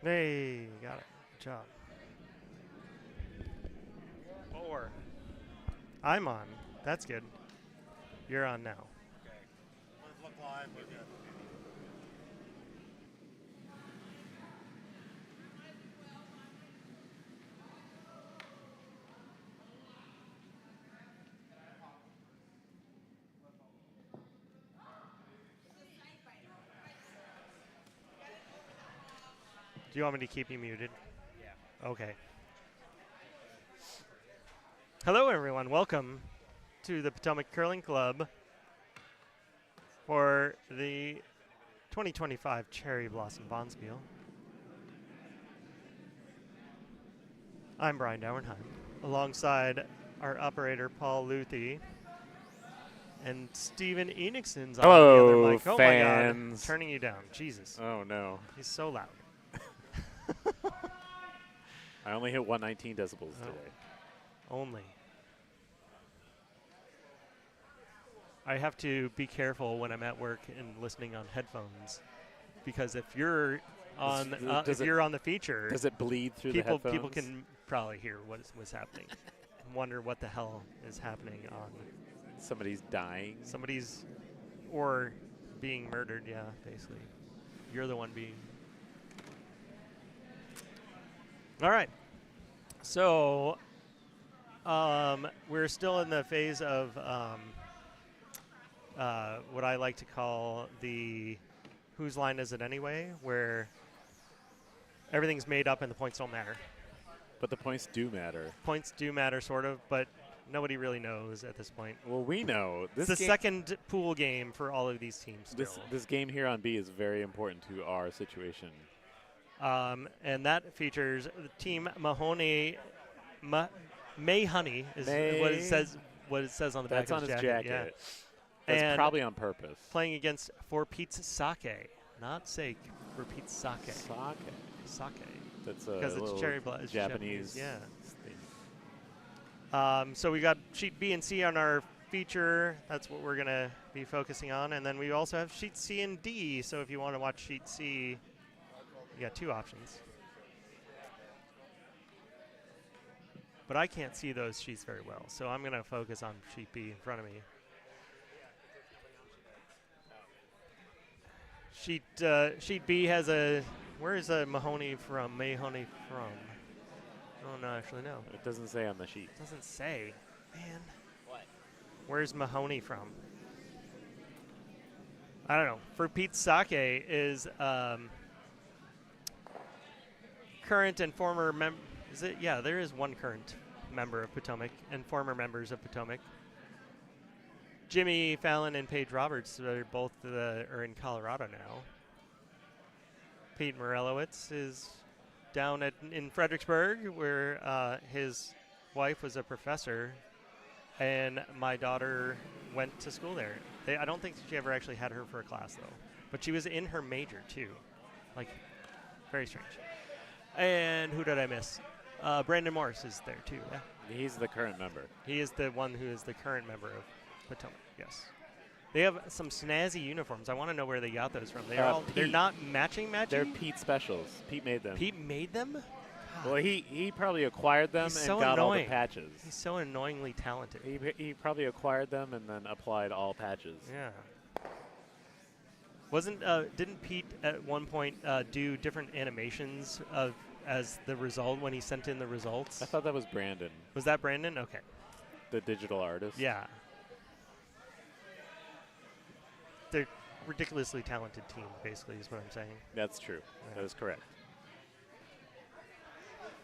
Hey, got it. Good job. 4. I'm on. That's good. You're on now. Okay. Let's look live. We're good. Do you want me to keep you muted? Yeah. Okay. Hello, everyone. Welcome to the Potomac Curling Club for the 2025 Cherry Blossom Bonspiel. I'm Brian Dauernheim, alongside our operator, Paul Luthi, and Steven Enixon's on the other mic. Oh, fans. my God. Turning you down. Jesus. Oh, no. He's so loud. I only hit 119 decibels today. Only. I have to be careful when I'm at work and listening on headphones, because if you're on on the feature, Does it bleed through the people headphones? can probably hear what's happening. And wonder what the hell is happening on Somebody's dying. somebody's or being murdered. Yeah, basically, you're the one being. All right. So, we're still in the phase of what I like to call the whose line is it anyway, where everything's made up and the points don't matter. But the points do matter. Points do matter, sort of, but nobody really knows at this point. Well, we know. It's the second pool game for all of these teams still. This game here on B is very important to our situation. And that features the team Mahoney. Mahoney is what it says. What it says on the back That's of on his jacket. jacket. Yeah. That's and probably on purpose. playing against for Pete's Sake, not sake, for Pete's Sake. Sake. That's a Because it's little cherry blood. Japanese. Yeah. thing. So we got sheet B and C on our feature. That's what we're going to be focusing on. And then we also have sheet C and D. So if you want to watch sheet C, you got 2 options. But I can't see those sheets very well, so I'm going to focus on sheet B in front of me. Sheet B has a. Where is Mahoney from? Mahoney from? I don't actually know. It doesn't say on the sheet. It doesn't say. Man. What? Where's Mahoney from? I don't know. For Pete's Sake is current and former is it? Yeah, there is one current member of Potomac and former members of Potomac. Jimmy Fallon and Paige Roberts are both are in Colorado now. Pete Morelewicz is down in Fredericksburg, where his wife was a professor, and my daughter went to school there. I don't think she ever actually had her for a class, though. But she was in her major, too. Like, very strange. And who did I miss? Brandon Morse is there, too. Yeah. He's the current member. He is the one who is the current member of Potomac, yes. They have some snazzy uniforms. I want to know where they got those from. They're not matching? They're Pete specials. Pete made them. Pete made them? Well, he probably acquired them He's and so got all the annoying. patches. He's so annoyingly talented. He probably acquired them and then applied all patches. Yeah. Didn't Pete at one point do different animations as the result when he sent in the results? I thought that was Brandon, Was that Brandon? Okay. the digital artist. Yeah. They're ridiculously talented team, basically, is what I'm saying. That's true. Yeah. That is correct.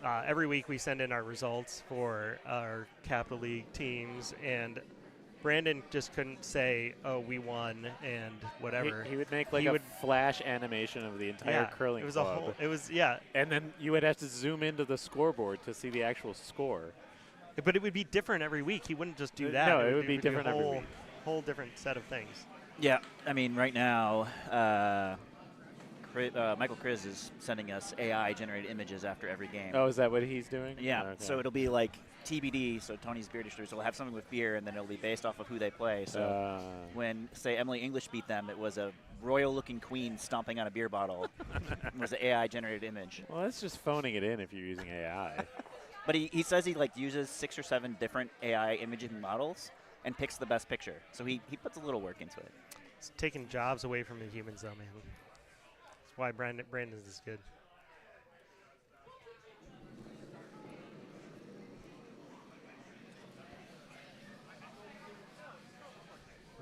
Every week we send in our results for our Capital League teams, and Brandon just couldn't say, "Oh, we won," and whatever. He would make like a flash animation of the entire curling club. And then you would have to zoom into the scoreboard to see the actual score. But it would be different every week. He wouldn't just do that. No, it would be different every week. Whole different set of things. Yeah, I mean, right now, Michael Kriz is sending us AI-generated images after every game. Oh, is that what he's doing? Yeah, Okay. so it'll be like TBD, so Tony's Beer Distributor, so we'll have something with beer, and then it'll be based off of who they play. So when, say, Emily English beat them, it was a royal-looking queen stomping on a beer bottle was an AI-generated image. Well, that's just phoning it in if you're using AI. But he says he like uses 6 or 7 different AI imaging models and picks the best picture. So he puts a little work into it. It's taking jobs away from the humans, though, man. That's why Brandon's is good.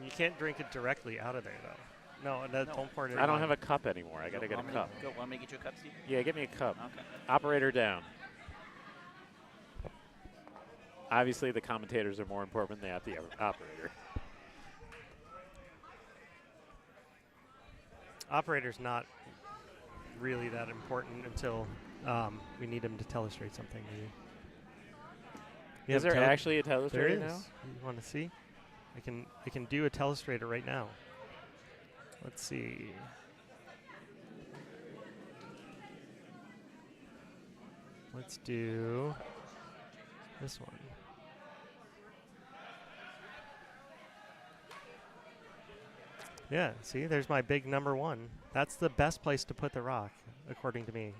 You can't drink it directly out of there, though. No, don't pour it in. I don't have a cup anymore. I got to get a cup. Want me to get you a cup, Steve? Yeah, get me a cup. Okay. Operator down. Obviously, the commentators are more important than the operator. Operator's not really that important until we need him to telestrate something. Is there actually a telestrator there is. now? You want to see? I can do a telestrator right now. Let's see. Let's do this one. Yeah, see, there's my big number 1. That's the best place to put the rock, according to me.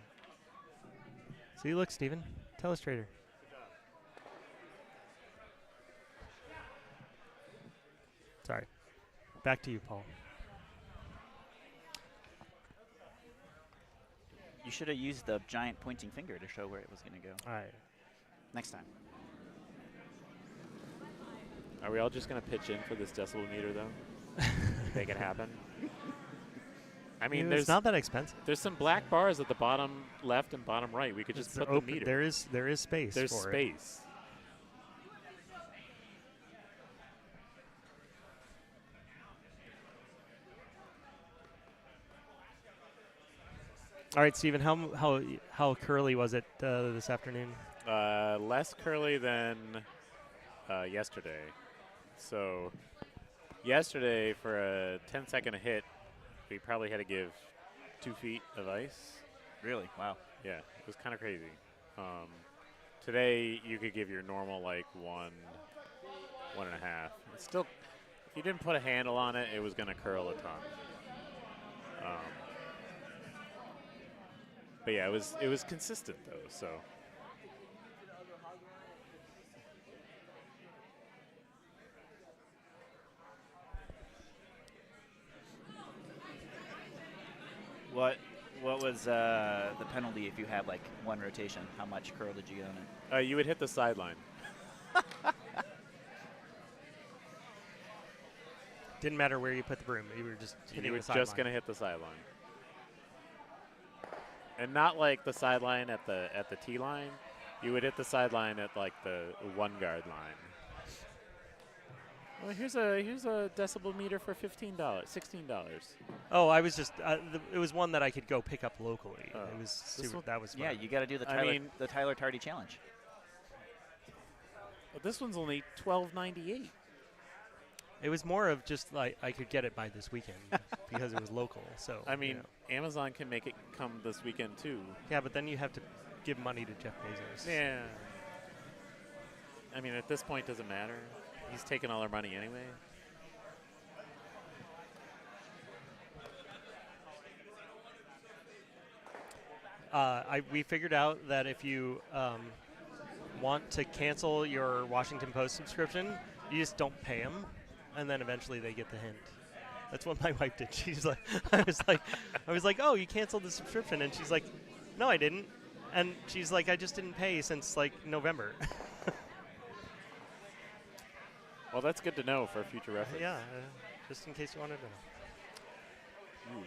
See, look, Steven, telestrator. Sorry. Back to you, Paul. You should have used the giant pointing finger to show where it was going to go. All right. Next time. Are we all just going to pitch in for this decibel meter, though? Make it happen? I mean, it's not that expensive. There's some black bars at the bottom left and bottom right. We could just put the meter. There is space. There's for space. All right, Steven, how curly was it this afternoon? Less curly than yesterday. So yesterday, for a 10-second hit, we probably had to give 2 feet of ice. Really? Wow. Yeah, it was kind of crazy. Today, you could give your normal, like, 1.5. It's still, if you didn't put a handle on it, it was going to curl a ton. But yeah, it was consistent though. So what was the penalty if you had like 1 rotation? How much curl did you get on it? You would hit the sideline. Didn't matter where you put the broom. You were just hitting You were the sideline. just going to hit the sideline. And not like the sideline at the tee line. You would hit the sideline at like the 1-yard line. Well, here's a decibel meter for $16, $16. Oh, I was just it was one that I could go pick up locally. It was that was fun. Yeah, you got to do the Tyler Tardy challenge. Well, this one's only $12.98. It was more of just like I could get it by this weekend because it was local. So I mean, Amazon can make it come this weekend too. Yeah, but then you have to give money to Jeff Bezos. Yeah. I mean, at this point, doesn't matter. He's taking all our money anyway. We figured out that if you want to cancel your Washington Post subscription, you just don't pay them, and then eventually they get the hint. That's what my wife did. She's like, I was like, oh, you canceled the subscription, and she's like, no, I didn't, and she's like, I just didn't pay since like November. Well, that's good to know for future reference. Yeah, just in case you wanted to know.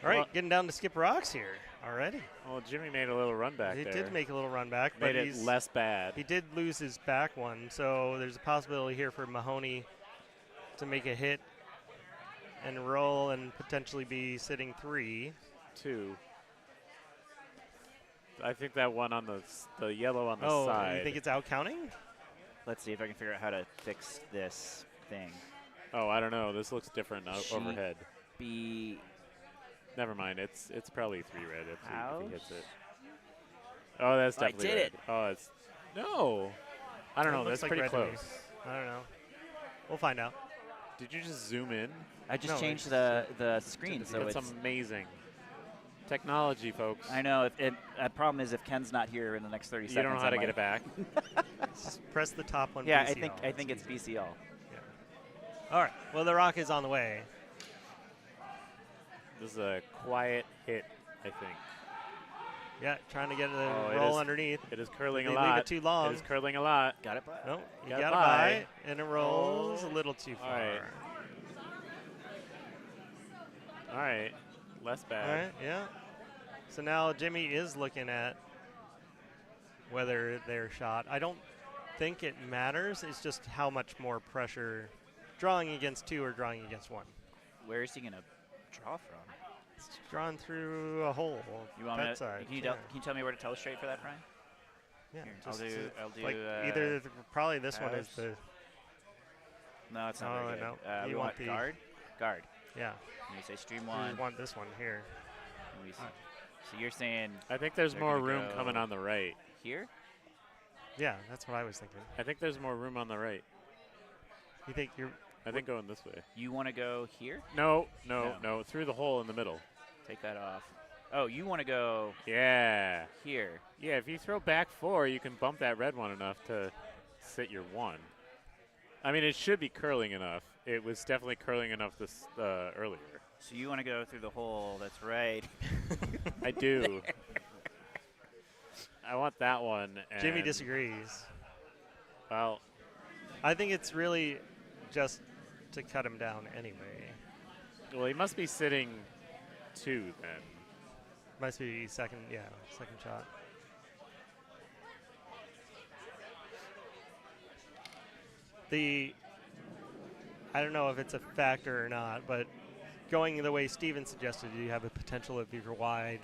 All right, getting down to skip rocks here already. Well, Jimmy made a little run back there. He did make a little run back, but made it less bad. He did lose his back one, so there's a possibility here for Mahoney to make a hit and roll and potentially be sitting 3. 2. I think that one on the yellow on the side. Oh, you think it's out counting? Let's see if I can figure out how to fix this thing. Oh, I don't know. This looks different overhead. Never mind. It's probably 3 red if he hits it. Oh, that's definitely I did red. it. Oh, it's no. I don't know. That's like pretty red to me. close. I don't know. We'll find out. Did you just zoom in? I just No, changed it's, the screen, so That's it's. amazing. Technology, folks. I know. The problem is if Ken's not here in the next 30 seconds. You don't know how to get it back. Just press the top one. Yeah, BCL. I think it's easy. BCL. Yeah. All right. Well, the rock is on the way. This is a quiet hit, I think. Yeah, trying to get the Oh, roll underneath. It is curling They a lot. leave it too long. It is curling a lot. Got it. By. No, you Got gotta by. buy it, and it rolls a little too far. All right. All right. Less bad. All right, yeah. So now Jimmy is looking at whether they're shot. I don't think it matters. It's just how much more pressure drawing against 2 or drawing against 1. Where is he gonna draw from? It's drawn through a hole. You want that me? side. Can you yeah. tell me where to telestrate for that, Brian? Yeah, Here, just I'll do. like either probably this one is as- the No, it's not Oh, very good. no. We You want want the- guard. Guard. yeah. And you say stream You one. want this one here. And we s- So you're saying I think there's They're more gonna room go- coming on the right. here? Yeah, that's what I was thinking. I think there's more room on the right. You think you're I think going this way. You want to go here? No, No. through the hole in the middle. Take that off. Oh, you want to go Yeah. here? Yeah, if you throw back 4, you can bump that red one enough to sit your 1. I mean, it should be curling enough. It was definitely curling enough this earlier. So you want to go through the hole that's right. I do. I want that one. And Jimmy disagrees. Well, I think it's really just to cut him down anyway. well, he must be sitting 2 then. Must be second shot. I don't know if it's a factor or not, but going the way Steven suggested, you have a potential if you're wide,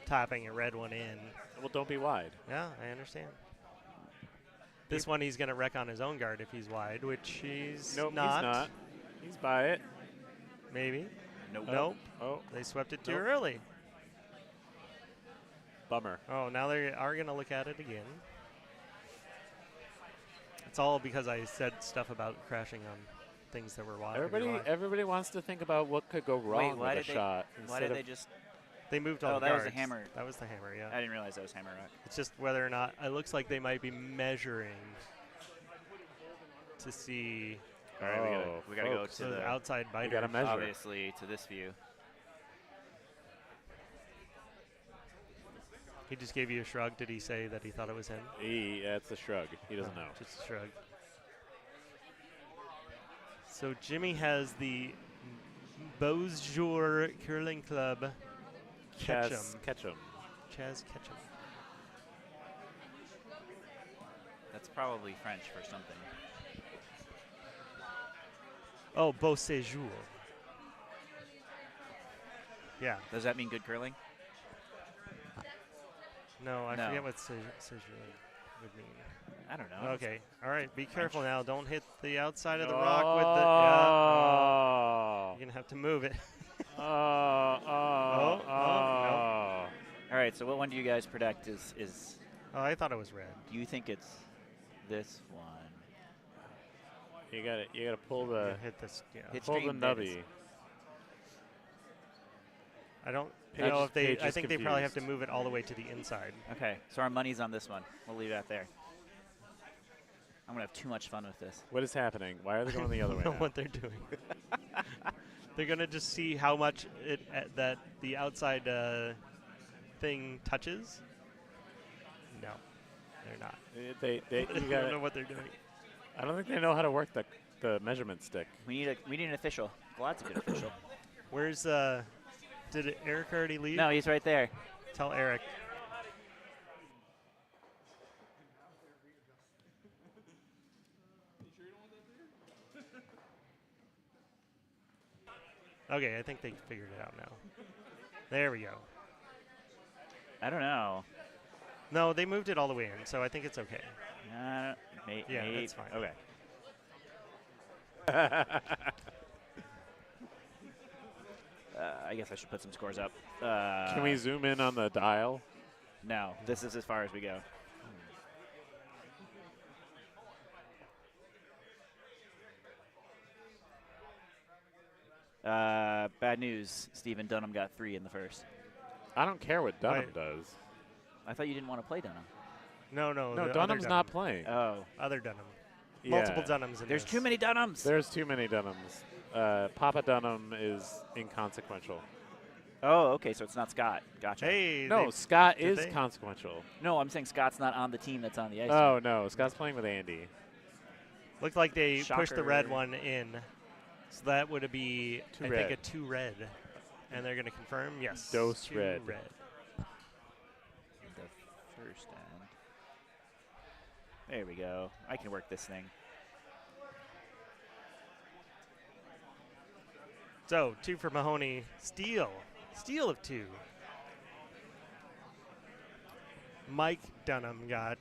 tapping a red one in. Well, don't be wide. Yeah, I understand. This one he's going to wreck on his own guard if he's wide, which he's Nope, not. he's not. He's by it. Maybe. Nope. Nope. Oh, They swept it too Nope. early. bummer. Oh, now they are going to look at it again. It's all because I said stuff about crashing on things that were wide. Everybody wants to think about what could go wrong why with a did shot. Why instead did of- they just? They moved all Oh, the that was guards. the hammer. That was the hammer, yeah. I didn't realize that was hammer rock. It's just whether or not it looks like they might be measuring to see All right, we gotta go folks. to the the outside biter. gotta measure. obviously to this view. He just gave you a shrug. Did he say that he thought it was him? That's a shrug. He doesn't know. Just a shrug. So Jimmy has the Beaujour Curling Club Ketchum. Ketchum. Chaz Ketchum. That's probably French for something. Oh, Beau Séjour. Yeah. Does that mean good curling? No, I No. forget what Séjour would mean. I don't know. Okay. All right. Be careful now. Don't hit the outside of the rock with the. Yeah. Oh. You're gonna have to move it. Oh. All right. So what one do you guys predict is? Oh, I thought it was red. Do you think it's this one? You gotta pull Yeah, the hit this. Yeah. Hit pull the stream dead. nubby. I don't Paige know is- if they. Paige I is think they probably have to confused. move it all the way to the inside. Okay. So our money's on this one. We'll leave that there. I'm gonna have too much fun with this. What is happening? Why are they going the other way I don't know now? what they're doing. They're gonna just see how much that the outside thing touches. No, they're not. They I you don't know gotta, what they're doing. I don't think they know how to work the measurement stick. We need an official. Vlad's a good official. Where's Did Eric already leave? No, he's right there. Tell Eric. Okay, I think they figured it out now. There we go. I don't know. No, they moved it all the way in, so I think it's okay. Yeah, that's fine. Okay. I guess I should put some scores up. Can we zoom in on the dial? No, this is as far as we go. Bad news. Stephen Dunnam got 3 in the first. I don't care what Dunnam Wait. does. I thought you didn't want to play Dunnam. No, No, the other Dunham's not Dunnam. playing. Oh. Other Dunnam. Yeah. Multiple Dunnams in There's this. too many Dunnams. There's too many Dunhams. Papa Dunnam is inconsequential. Oh, okay, so it's not Scott. Gotcha. Hey. No, Scott did is they? consequential. No, I'm saying Scott's not on the team that's on the ice. Oh, no. Scott's playing with Andy. Looked like they pushed the red Shocker. one in. So that would be, Two I red. think, a 2 red. And they're going to confirm, yes. Dose 2 red. The first end. There we go. I can work this thing. So 2 for Mahoney. Steal. Steal of 2. Mike Dunnam got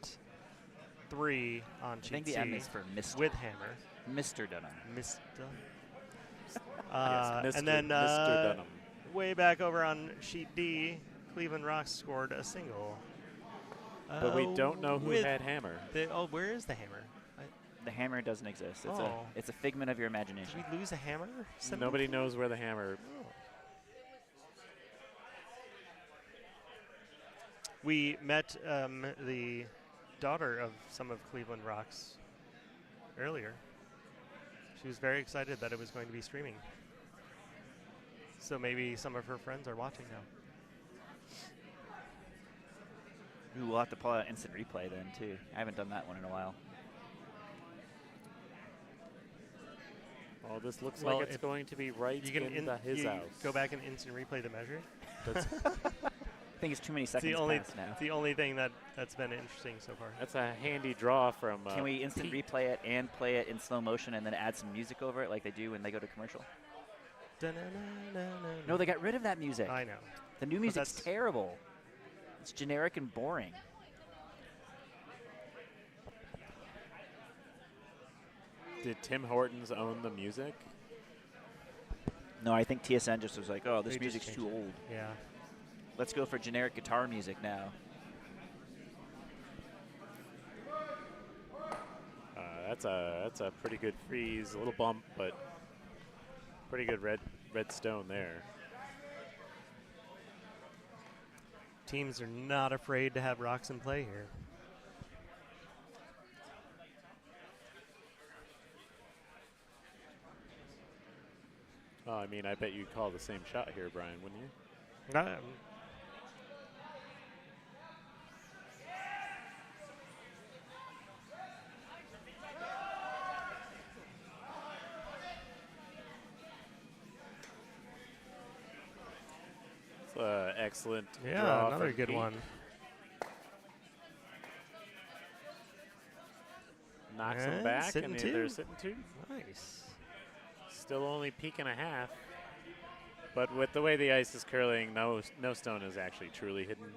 3 on I cheat think the C M is for Mr. with hammer. Mr. Dunnam. Mr. Yes, Mr. And then Mr. Dunnam. way back over on sheet D, Cleveland Rocks scored a single. But we don't know who with had hammer. where is the hammer? The hammer doesn't exist. It's Oh. it's a figment of your imagination. Did we lose a hammer? symbol? Nobody knows where the hammer. Oh. We met the daughter of some of Cleveland Rocks earlier. She was very excited that it was going to be streaming. So maybe some of her friends are watching now. Ooh, we'll have to pull out instant replay then, too. I haven't done that one in a while. Oh, this looks Well, like it's if going to be right You can in his you house. go back and instant replay the measure. That's, I think it's too many It's seconds the only past now. the only thing that's been interesting so far. that's a handy draw from. Can we instant Pete. replay it and play it in slow motion and then add some music over it like they do when they go to commercial? No, they got rid of that music. I know. The new music's that's- terrible. It's generic and boring. Did Tim Hortons own the music? No, I think TSN just was like, oh, this They just music's changed too it. old. Yeah. Let's go for generic guitar music now. That's a pretty good freeze. A little bump, but pretty good red stone there. Teams are not afraid to have rocks in play here. Oh, I mean, I bet you'd call the same shot here, Brian, wouldn't you? Excellent. Yeah, draw another from good Pete. one. Knocks And him back, sitting and two. they're sitting 2. Nice. Still only peak and a half. But with the way the ice is curling, no stone is actually truly hidden.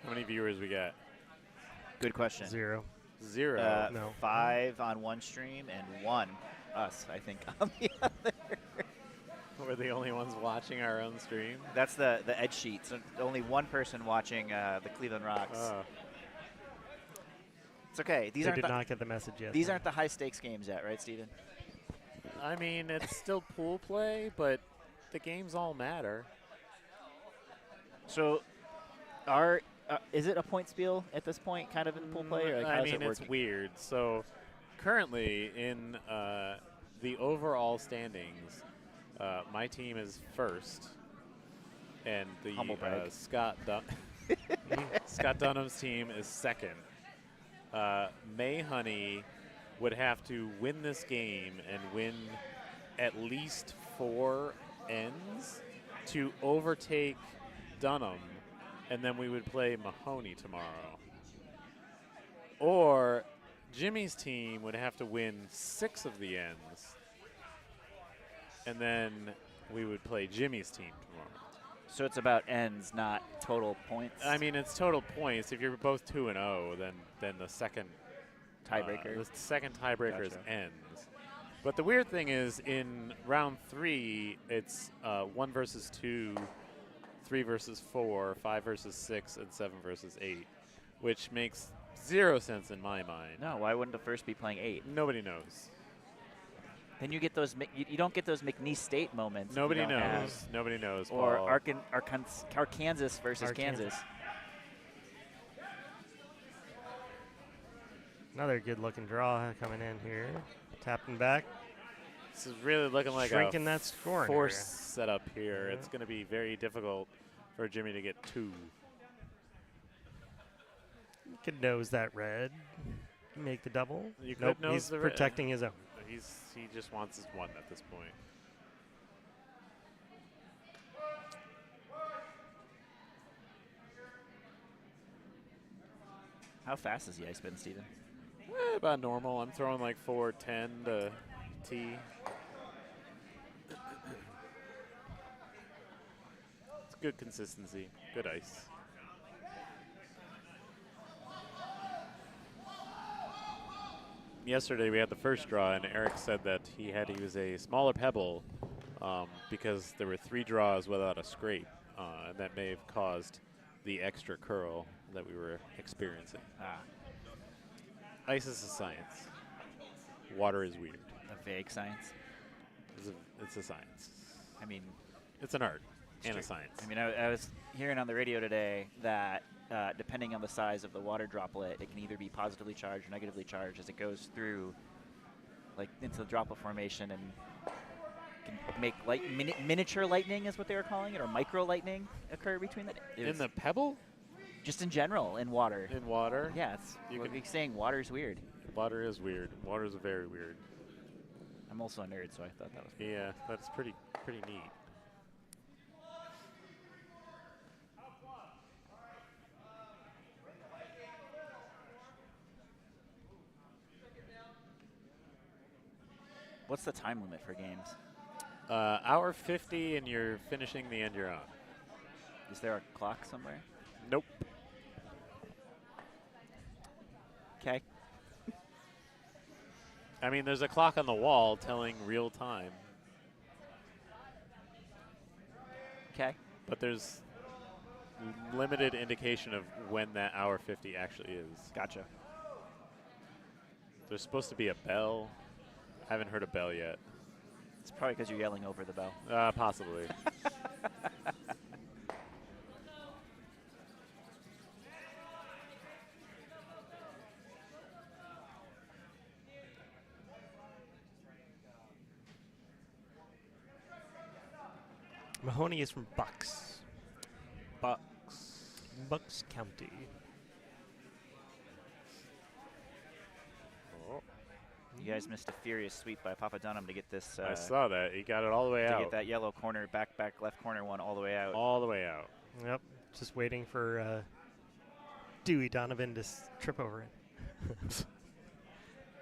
How many viewers we got? Good question. 0. 0. No. 5 on one stream and 1 us, I think, on the other. We're the only ones watching our own stream. That's the edge sheet. So only one person watching the Cleveland Rocks. It's okay. These They aren't did the, not get the message yet. these aren't the high stakes games yet, right, Steven? I mean, it's still pool play, but the games all matter. So, is it a point spiel at this point, kind of in pool play? Or like, I how's mean, it it's working? weird. So currently in the overall standings, my team is first, and the Humble brag. Scott Dunnam's team is second. Mahoney would have to win this game and win at least 4 ends to overtake Dunnam, and then we would play Mahoney tomorrow. Or Jimmy's team would have to win 6 of the ends, and then we would play Jimmy's team tomorrow. So it's about ends, not total points. I mean, it's total points. If you're both 2-0, then the second tiebreaker. the second tiebreaker is Gotcha. ends. But the weird thing is, in round 3, it's 1 versus 2, 3 versus 4, 5 versus 6, and 7 versus 8, which makes 0 sense in my mind. No, why wouldn't the first be playing 8? Nobody knows. Then you get those. You don't get those McNeese State moments. Nobody knows. Nobody knows. Or Paul. Arkansas versus Kansas. Another good-looking draw coming in here. Tapping back. This is really looking like Shrinking a that scoring force area. setup here. Yeah. It's going to be very difficult for Jimmy to get 2. You could nose that red. Make the double. You could Nope, nose he's the red. protecting his own. He just wants his 1 at this point. How fast is the ice spin, Steven? About normal. I'm throwing like 410 to T. It's good consistency. Good ice. Yesterday we had the first draw, and Eric said that he had to use a smaller pebble because there were 3 draws without a scrape, and that may have caused the extra curl that we were experiencing. Ice is a science. Water is weird. A vague science. It's a science. I mean, It's an art and a science. I mean, I was hearing on the radio today that depending on the size of the water droplet, it can either be positively charged or negatively charged as it goes through, like into the droplet formation, and can make miniature lightning is what they were calling it, or micro lightning occur between that. In the pebble? Just in general in water. In water? Yeah, it's You what can- we're saying. Water's weird. Water is weird. Water is very weird. I'm also a nerd, so I thought that was. Yeah, that's pretty neat. What's the time limit for games? Hour 50, and you're finishing the end you're on. Is there a clock somewhere? Nope. Okay. I mean, there's a clock on the wall telling real time, Okay. but there's limited indication of when that hour 50 actually is. Gotcha. There's supposed to be a bell. I haven't heard a bell yet. It's probably because you're yelling over the bell. Possibly. Mahoney is from Bucks. Bucks County. Oh, You guys missed a furious sweep by Papa Dunnam to get this. I saw that. He got it all the way to out. get that yellow corner, back, left corner one all the way out. All the way out. Yep. Just waiting for Dewey Donovan to trip over it.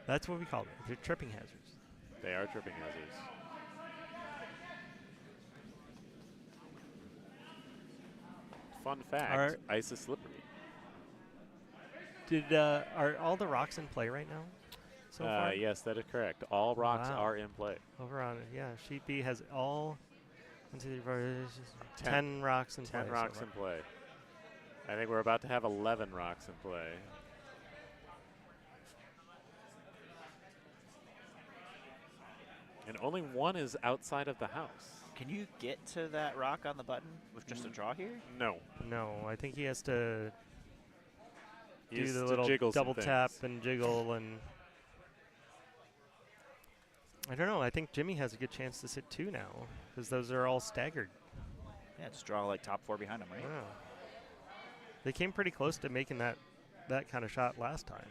That's what we call them. They're tripping hazards. They are tripping hazards. Fun fact, ice is slippery. Are all the rocks in play right now? So far? Yes, that is correct. All rocks Wow. are in play. Over on sheet B has all 1, 2, 3, 4, 10. 10 rocks in play. 10 rocks so in play. I think we're about to have 11 rocks in play. And only 1 is outside of the house. Can you get to that rock on the button with just a draw here? No. No, I think he has to He do has the to little jiggle some double tap things. and jiggle and I don't know. I think Jimmy has a good chance to sit 2 now because those are all staggered. Yeah, just draw like top 4 behind him, right? Yeah. They came pretty close to making that kind of shot last time.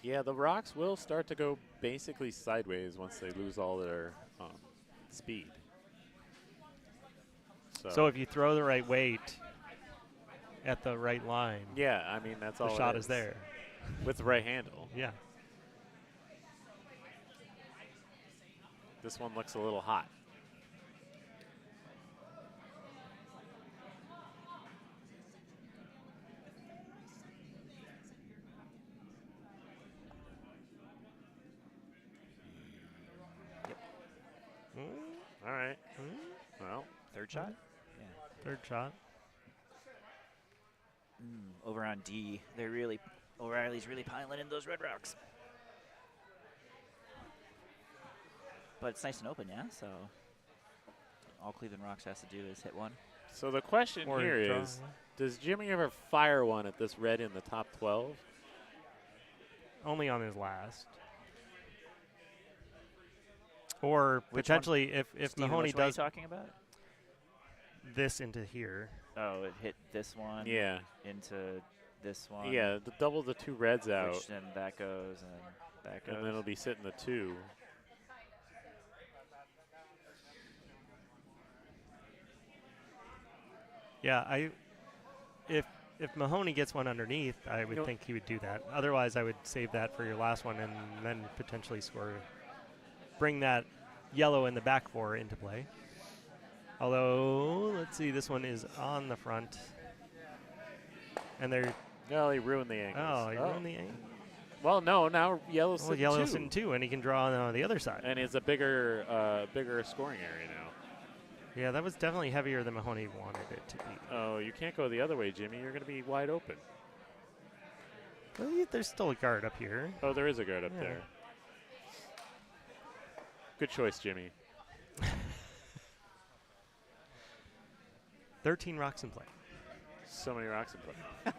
Yeah, the rocks will start to go basically sideways once they lose all their speed. So if you throw the right weight at the right line, yeah, I mean, that's all the it shot is there. with the right handle. Yeah. This one looks a little hot. All right. Well, Third shot? Yeah. Third shot. Over on D, O'Reilly's really piling in those red rocks. But it's nice and open, yeah? So all Cleveland Rocks has to do is hit one. so the question Or here draw, is, does Jimmy ever fire one at this red in the top 12? Only on his last. Or Which potentially if Steven, Mahoney which one are you does talking about? this into here. Oh, it hit this one. Yeah. Into this one. Yeah, double the 2 reds out, Which then that goes and that goes. and then it'll be sitting the 2. Yeah, if Mahoney gets one underneath, I would think he would do that. Otherwise, I would save that for your last one and then potentially score. Bring that yellow in the back 4 into play. Although, let's see, this one is on the front. And they're... No, he ruined the angles. Oh, he ruined the angle. Well, no, now yellow's Well, sitting yellow's 2. in 2, and he can draw on the other side. And it's a bigger scoring area now. Yeah, that was definitely heavier than Mahoney wanted it to be. Oh, you can't go the other way, Jimmy. You're going to be wide open. Well, there's still a guard up here. Oh, there is a guard up Yeah. there. Good choice, Jimmy. 13 rocks in play. So many rocks in play.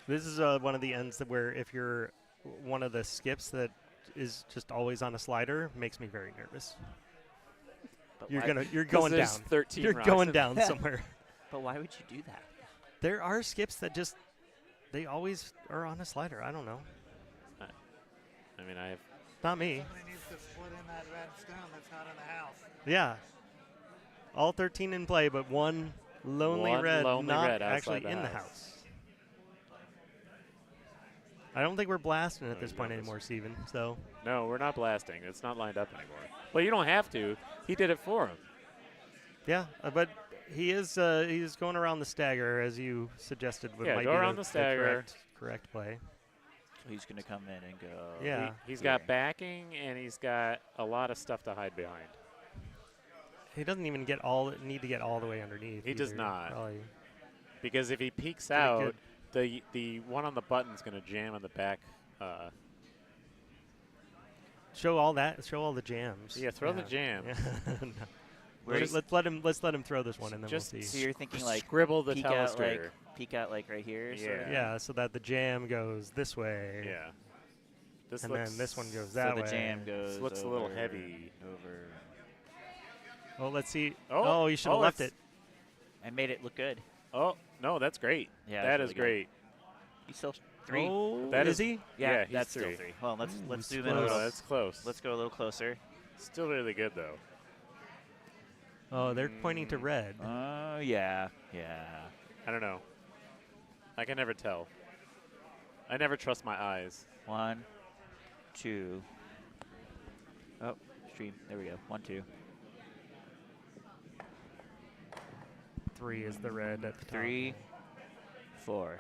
This is one of the ends that where if you're one of the skips that is just always on a slider, makes me very nervous. But You're why- going down. 13 You're rocks going in down somewhere. But why would you do that? There are skips that just they always are on a slider. I don't know. I mean, I have. Not me. Somebody needs to split in that red stone that's not in the house. Yeah. All 13 in play, but one lonely One red lonely not red outside actually the in the house. house. I don't think we're blasting at No, this he's point nervous. anymore, Steven. So No, we're not blasting. It's not lined up anymore. Well, you don't have to. He did it for him. yeah, but he is he's going around the stagger as you suggested. Yeah, might go be around the stagger. Correct play. He's going to come in and go. Yeah. He's here. got backing, and he's got a lot of stuff to hide behind. He doesn't even need to get all the way underneath. He does either. not. Probably. Because if he peeks Pretty out, the one on the button's going to jam on the back. Show all that. Show all the jams. Yeah, throw the jams. Yeah. No. Where's- Let's let him throw this one, and then Just we'll So see. you're thinking like Scribble the peek out telestrator. like right here. sort of? Yeah, so that the jam goes this way. Yeah. This And looks then this one goes So that the way. jam goes. This looks a little over, heavy. Over. Well, let's see. Oh, Oh, you should have left it. it's- And made it look good. Oh, no, that's great. Yeah, that that's is really great. He's still 3. Oh, That is is- he? Yeah, he's that's 3. still 3. Well, let's Ooh, zoom it's in a Oh, little. that's close. Let's go a little closer. Still really good, though. Oh, they're pointing to red. Oh yeah. I don't know. I can never tell. I never trust my eyes. 1, 2. Oh, stream. There we go. 1, 2. 3 is the red at the top. 3, 4.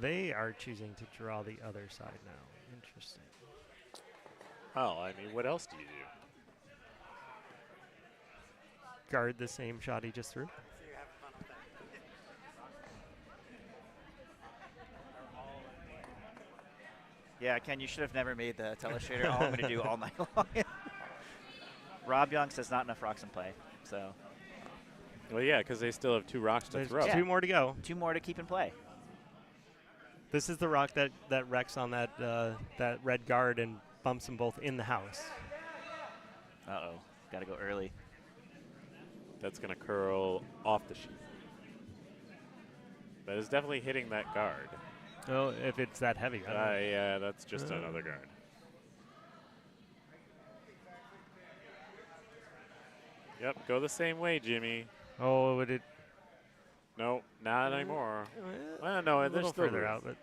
They are choosing to draw the other side now. Interesting. Oh, I mean, what else do you do? Guard the same shot he just threw. So you're having fun with that. Yeah, Ken, you should have never made the telestrator. All I'm going to do all night long. Rob Young says not enough rocks in play. So Well, yeah, because they still have 2 rocks to There's throw. Yeah. 2 more to go. 2 more to keep in play. This is the rock that wrecks on that that red guard and bumps them both in the house. Uh-oh. Got to go early. That's going to curl off the sheet. That is definitely hitting that guard. Oh, if it's that heavy. I don't know. Yeah, that's just another guard. Yep, go the same way, Jimmy. Oh, would it? No, not anymore. Well, a no, little there's still further room. out, but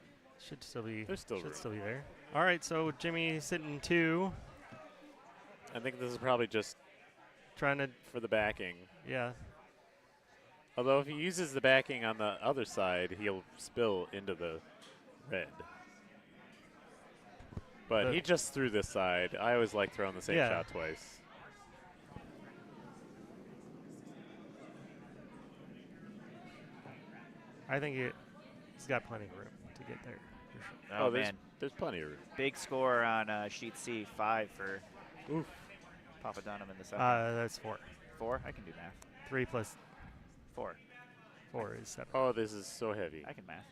should still be. There's still should room. still be there. All right, so Jimmy sitting 2, I think this is probably just trying to for the backing. yeah. Although if he uses the backing on the other side, he'll spill into the red. But he just threw this side. I always like throwing the same shot twice. I think he's got plenty of room to get there. For sure. Oh, there's, man. there's plenty of room. Big score on sheet C, 5 for Papa Dunnam in the second. That's 4. 4? I can do math. 3 plus 4. 4 is 7. Oh, this is so heavy. I can math.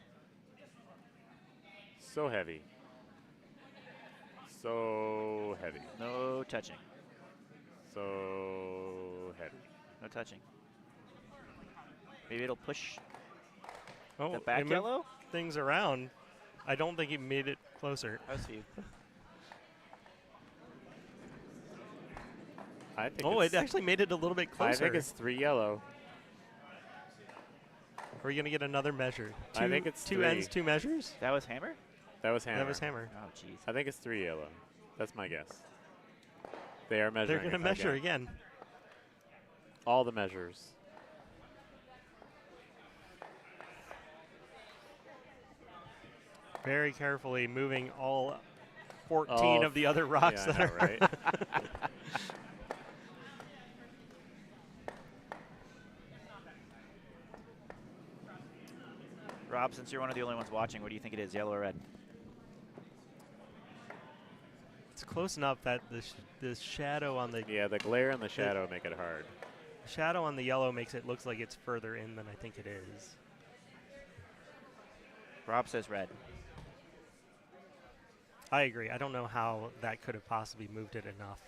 So heavy. So heavy. No touching. So heavy. No touching. Maybe it'll push Oh, the back he moved yellow? things around. I don't think he made it closer. That was few. I think Oh, it's, it actually made it a little bit closer. I think it's 3 yellow. Are we going to get another measure? I think it's 2 3. ends, 2 measures? That was hammer? That was hammer. That was hammer. Oh, jeez. I think it's 3 yellow. That's my guess. They are measuring. They're going to measure again. All the measures. Very carefully moving all 14 of the other rocks yeah, that are right. Rob, since you're one of the only ones watching, what do you think it is, yellow or red? It's close enough that the shadow on the Yeah, the glare and the shadow make it hard. shadow on the yellow makes it look like it's further in than I think it is. Rob says red. I agree. I don't know how that could have possibly moved it enough.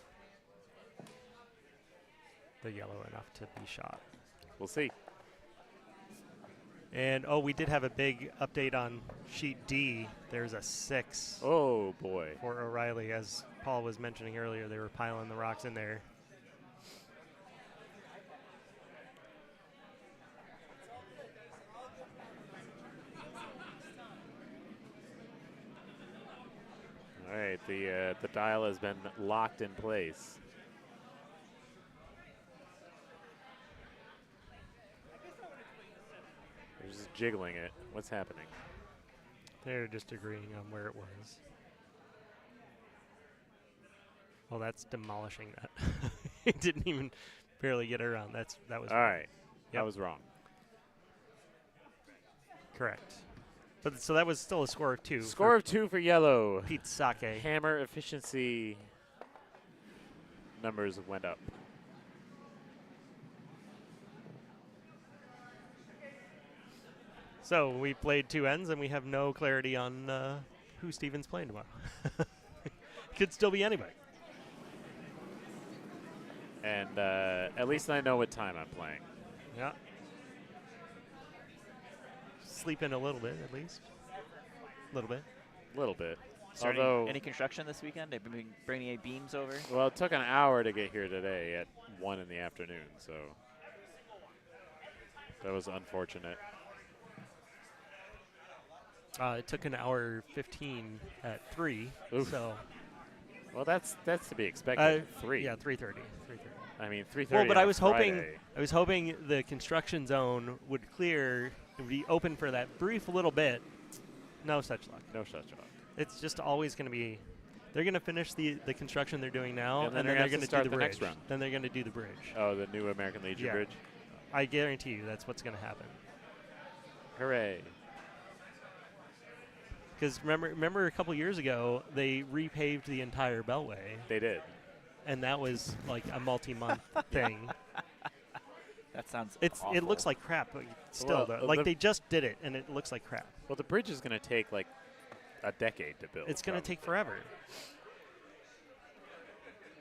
The yellow enough to be shot. We'll see. And, oh, we did have a big update on sheet D. There's a 6 Oh, boy. for O'Reilly. As Paul was mentioning earlier, they were piling the rocks in there. All right, the dial has been locked in place. They're just jiggling it. What's happening? They're just agreeing on where it was. Well, that's demolishing that. It didn't even barely get around. That was All right. Yep. I was wrong. correct. But so that was still a score of 2. Score of 2 for yellow. Pete Sake. Hammer efficiency numbers went up. So we played 2 ends, and we have no clarity on who Steven's playing tomorrow. Could still be anybody. And at least I know what time I'm playing. Yeah. Sleep in a little bit, at least. A little bit. A little bit. Starting Although, any construction this weekend? They've been bringing any beams over? well, it took an hour to get here today at 1 in the afternoon, so that was unfortunate. It took an hour 15 at 3. Oof. So Well, that's to be expected. 3. Yeah, 3:30. 3:30. I mean, 3:30. Well, but on I was Friday. hoping the construction zone would clear, and be open for that brief little bit. No such luck. No such luck. It's just always going to be. They're going to finish the construction they're doing now, And then and they're then they're gonna going have to to do the start the bridge. next round. Then they're going to do the bridge. Oh, the new American Legion Yeah. Bridge. I guarantee you that's what's going to happen. Hooray! Because remember a couple years ago they repaved the entire Beltway, They did. and that was like a multi-month thing. That sounds It awful. looks like crap, but still, Well, though. Like the- they just did it, and it looks like crap. Well, the bridge is going to take like a decade to build. It's going to take probably. forever.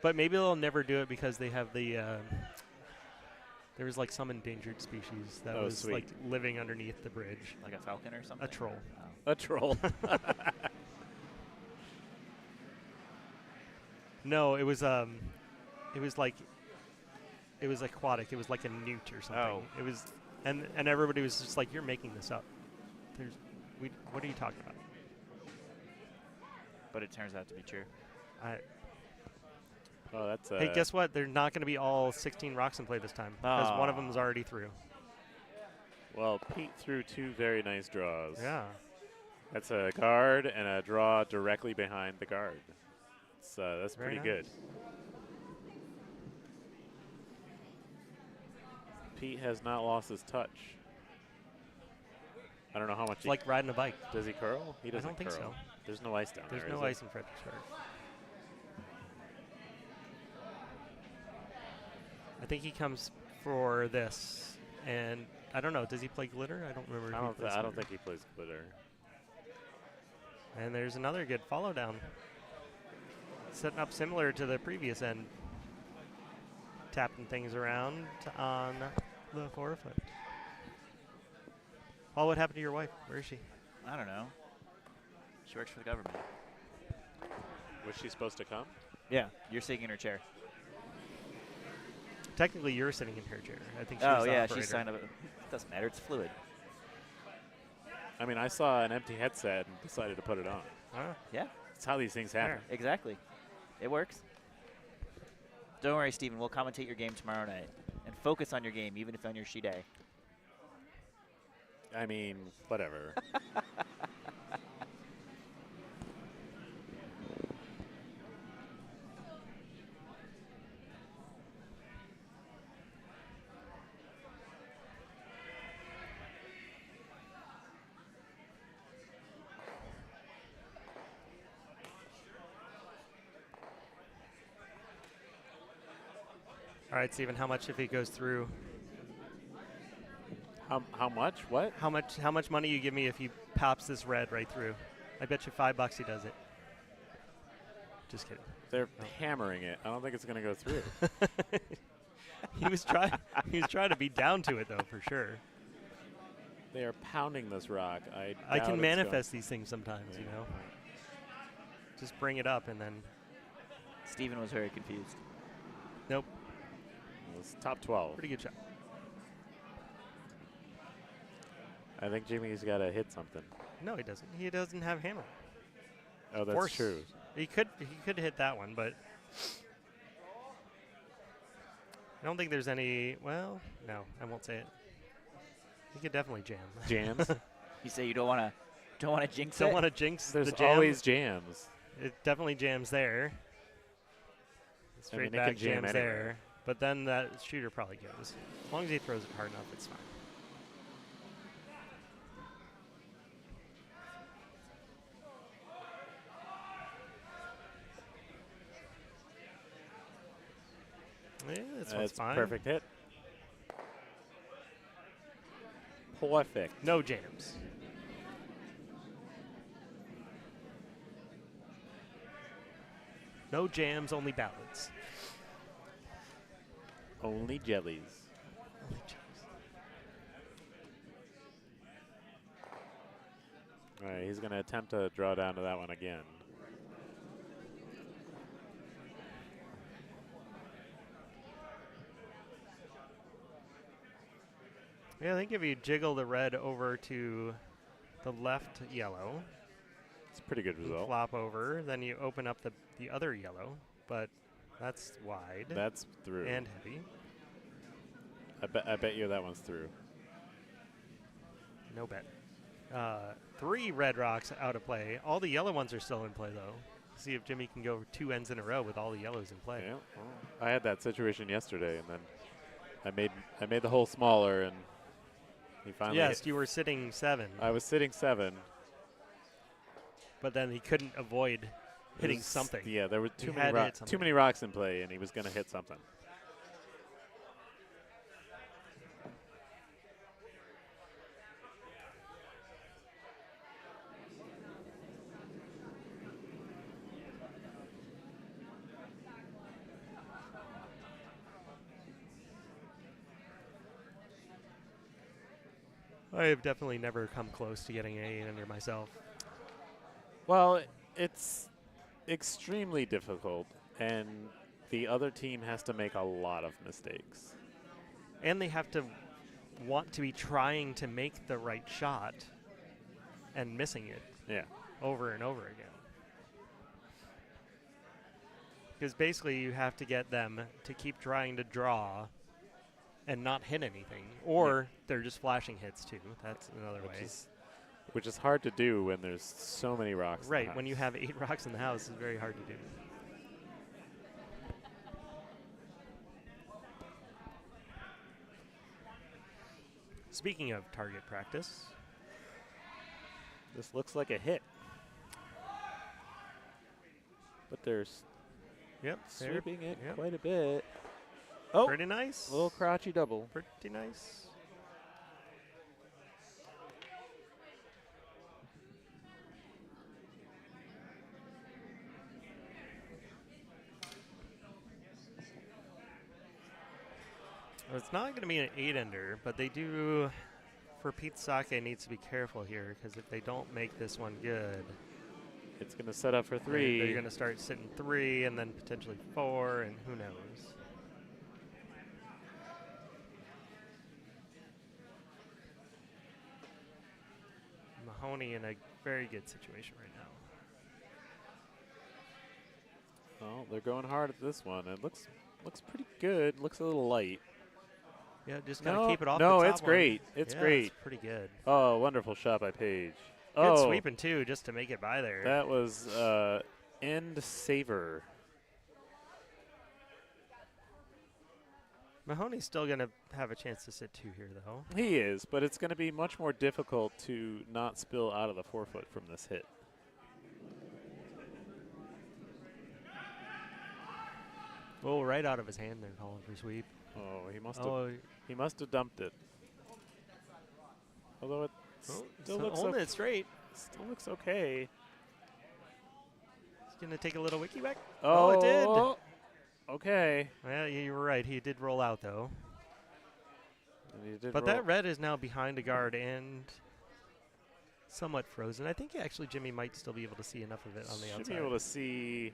But maybe they'll never do it because they have the. There was like some endangered species that Oh, was sweet. like living underneath the bridge. like a falcon or something? A troll. Oh. A troll. No, it was like. It was aquatic. It was like a newt or something. Oh. It was, and everybody was just like, "You're making this up." What are you talking about? But it turns out to be true. Oh, that's. Hey, guess what? They're not going to be all 16 rocks in play this time because one of them's already through. Well, Pete threw 2 very nice draws. Yeah. That's a guard and a draw directly behind the guard. That's Very pretty good. nice. Pete has not lost his touch. I don't know how much It's like riding a bike. does he curl? He I doesn't don't think curl. so. There's no ice down There's there. no is ice there? in Fredericksburg. I think he comes for this, and I don't know. Does he play glitter? I don't remember. If I he don't, plays I don't glitter. think he plays glitter. And there's another good follow down. Setting up similar to the previous end. Tapping things around on the forefoot. Paul, what happened to your wife? Where is she? I don't know. She works for the government. Was she supposed to come? Yeah, you're sitting in her chair. Technically, you're sitting in her chair. I think she was Oh the yeah, operator. she's signed up. It doesn't matter. It's fluid. I mean, I saw an empty headset and decided to put it on. Ah, Yeah, That's how these things happen. exactly. It works. Don't worry, Steven. We'll commentate your game tomorrow night and focus on your game, even if on your she day. I mean, whatever. all right, Steven. How much if he goes through? How much? What? How much money you give me if he pops this red right through? I bet you $5 he does it. Just kidding. They're hammering it. I don't think it's going to go through. He was trying. He was trying to be down to it though, for sure. They are pounding this rock. I doubt can it's going- manifest these things sometimes, you know. Just bring it up and then. Steven was very confused. Nope. It's top 12. Pretty good shot. I think Jimmy's got to hit something. No, he doesn't. He doesn't have hammer. Oh, that's Force. true. He could hit that one, but I don't think there's any. Well, no, I won't say it. He could definitely jam. Jams? You say you don't want to jinx Don't it. want to jinx There's the jam. always jams. It definitely jams there. Straight mean, it back can jam jams anywhere. there. But then that shooter probably goes. As long as he throws it hard enough, it's fine. Yeah, this one's That's fine. perfect hit. Perfect. No jams. No jams, only ballads. Only jellies. Only jams. All right, he's going to attempt to draw down to that one again. Yeah, I think if you jiggle the red over to the left yellow, It's a pretty good and result. flop over, then you open up the other yellow, but that's wide That's through. and heavy. I bet you that one's through. No bet. 3 red rocks out of play. All the yellow ones are still in play, though. See if Jimmy can go 2 ends in a row with all the yellows in play. Yeah, well, I had that situation yesterday, and then I made the hole smaller, and he finally. Yes, hit. you were sitting 7, I was sitting 7. but then he couldn't avoid hitting It was- something. Yeah, there were He too had many to hit too something. many rocks in play, and he was going to hit something. I have definitely never come close to getting an 8 under myself. Well, it's extremely difficult, and the other team has to make a lot of mistakes. And they have to want to be trying to make the right shot and missing it Yeah. over and over again. Because basically you have to get them to keep trying to draw and not hit anything, or they're just flashing hits too. That's another way. Which is hard to do when there's so many rocks. Right, in the when you house. have 8 rocks in the house, it's very hard to do. Speaking of target practice, This looks like a hit. But they're yep, sweeping it yep. quite a bit. Oh, Pretty nice. a little crotchy double. Pretty nice. Well, it's not going to be an 8-ender, but they do, for Pete Sake, needs to be careful here, because if they don't make this one good, It's going to set up for 3. they're going to start sitting 3 and then potentially 4, and who knows. Mahoney in a very good situation right now. Oh, they're going hard at this one. It looks pretty good. Looks a little light. Yeah, just got to keep it off No, the top it's great. one. It's Yeah, great. It's pretty good. Oh, wonderful shot by Paige. Good sweeping, too, just to make it by there. That was end saver. Mahoney's still going to have a chance to sit 2 here, though. He is, but it's going to be much more difficult to not spill out of the 4-foot from this hit. Oh, right out of his hand there, calling for sweep. Oh, he must have dumped it. Although it still looks holding it straight. still looks okay. He's going to take a little wiki back. Oh, it did. Okay. Well, you were right. He did roll out, though. And he did But roll. that red is now behind a guard and somewhat frozen. I think actually Jimmy might still be able to see enough of it on the Should outside. be able to see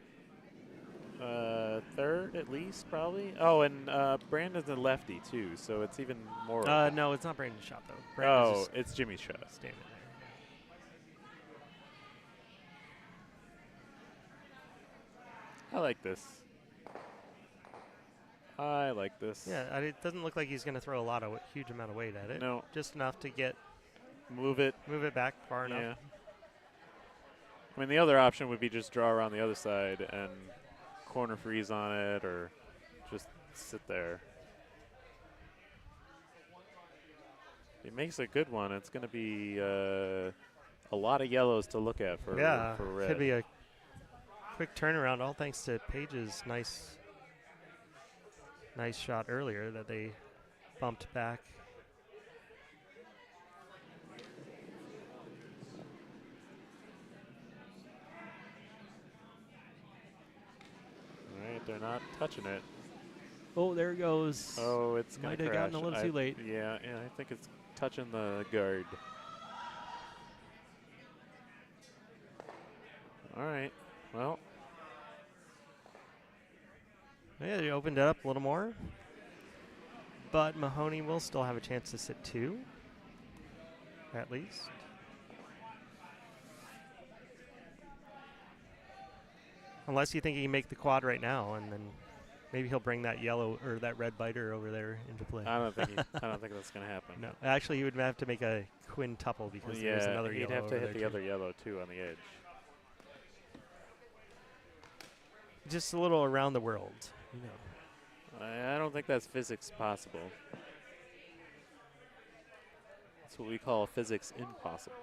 third at least, probably. Oh, and Brandon's a lefty too, so it's even more. No, it's not Brandon's shot, though. Brandon's Oh, just it's Jimmy's shot. standing there. I like this. I like this. Yeah, it doesn't look like he's going to throw a huge amount of weight at it. No. Just enough to Move it. move it back far Yeah. enough. I mean, the other option would be just draw around the other side and corner freeze on it, or just sit there. If he makes a good one, it's going to be a lot of yellows to look at for red. Could be a quick turnaround, all thanks to Paige's nice shot earlier that they bumped back. All right, they're not touching it. Oh, there it goes. Oh, it's going Might to have crash. gotten a little too late. Yeah, I think it's touching the guard. All right, well. Yeah, they opened it up a little more. But Mahoney will still have a chance to sit 2, at least. Unless you think he can make the quad right now, and then maybe he'll bring that yellow or that red biter over there into play. I don't think that's going to happen. No, actually, he would have to make a quintuple because there's another he'd yellow have to over hit there the too. other yellow too on the edge. Just a little around the world, you know. I don't think that's physics possible. That's what we call physics impossible.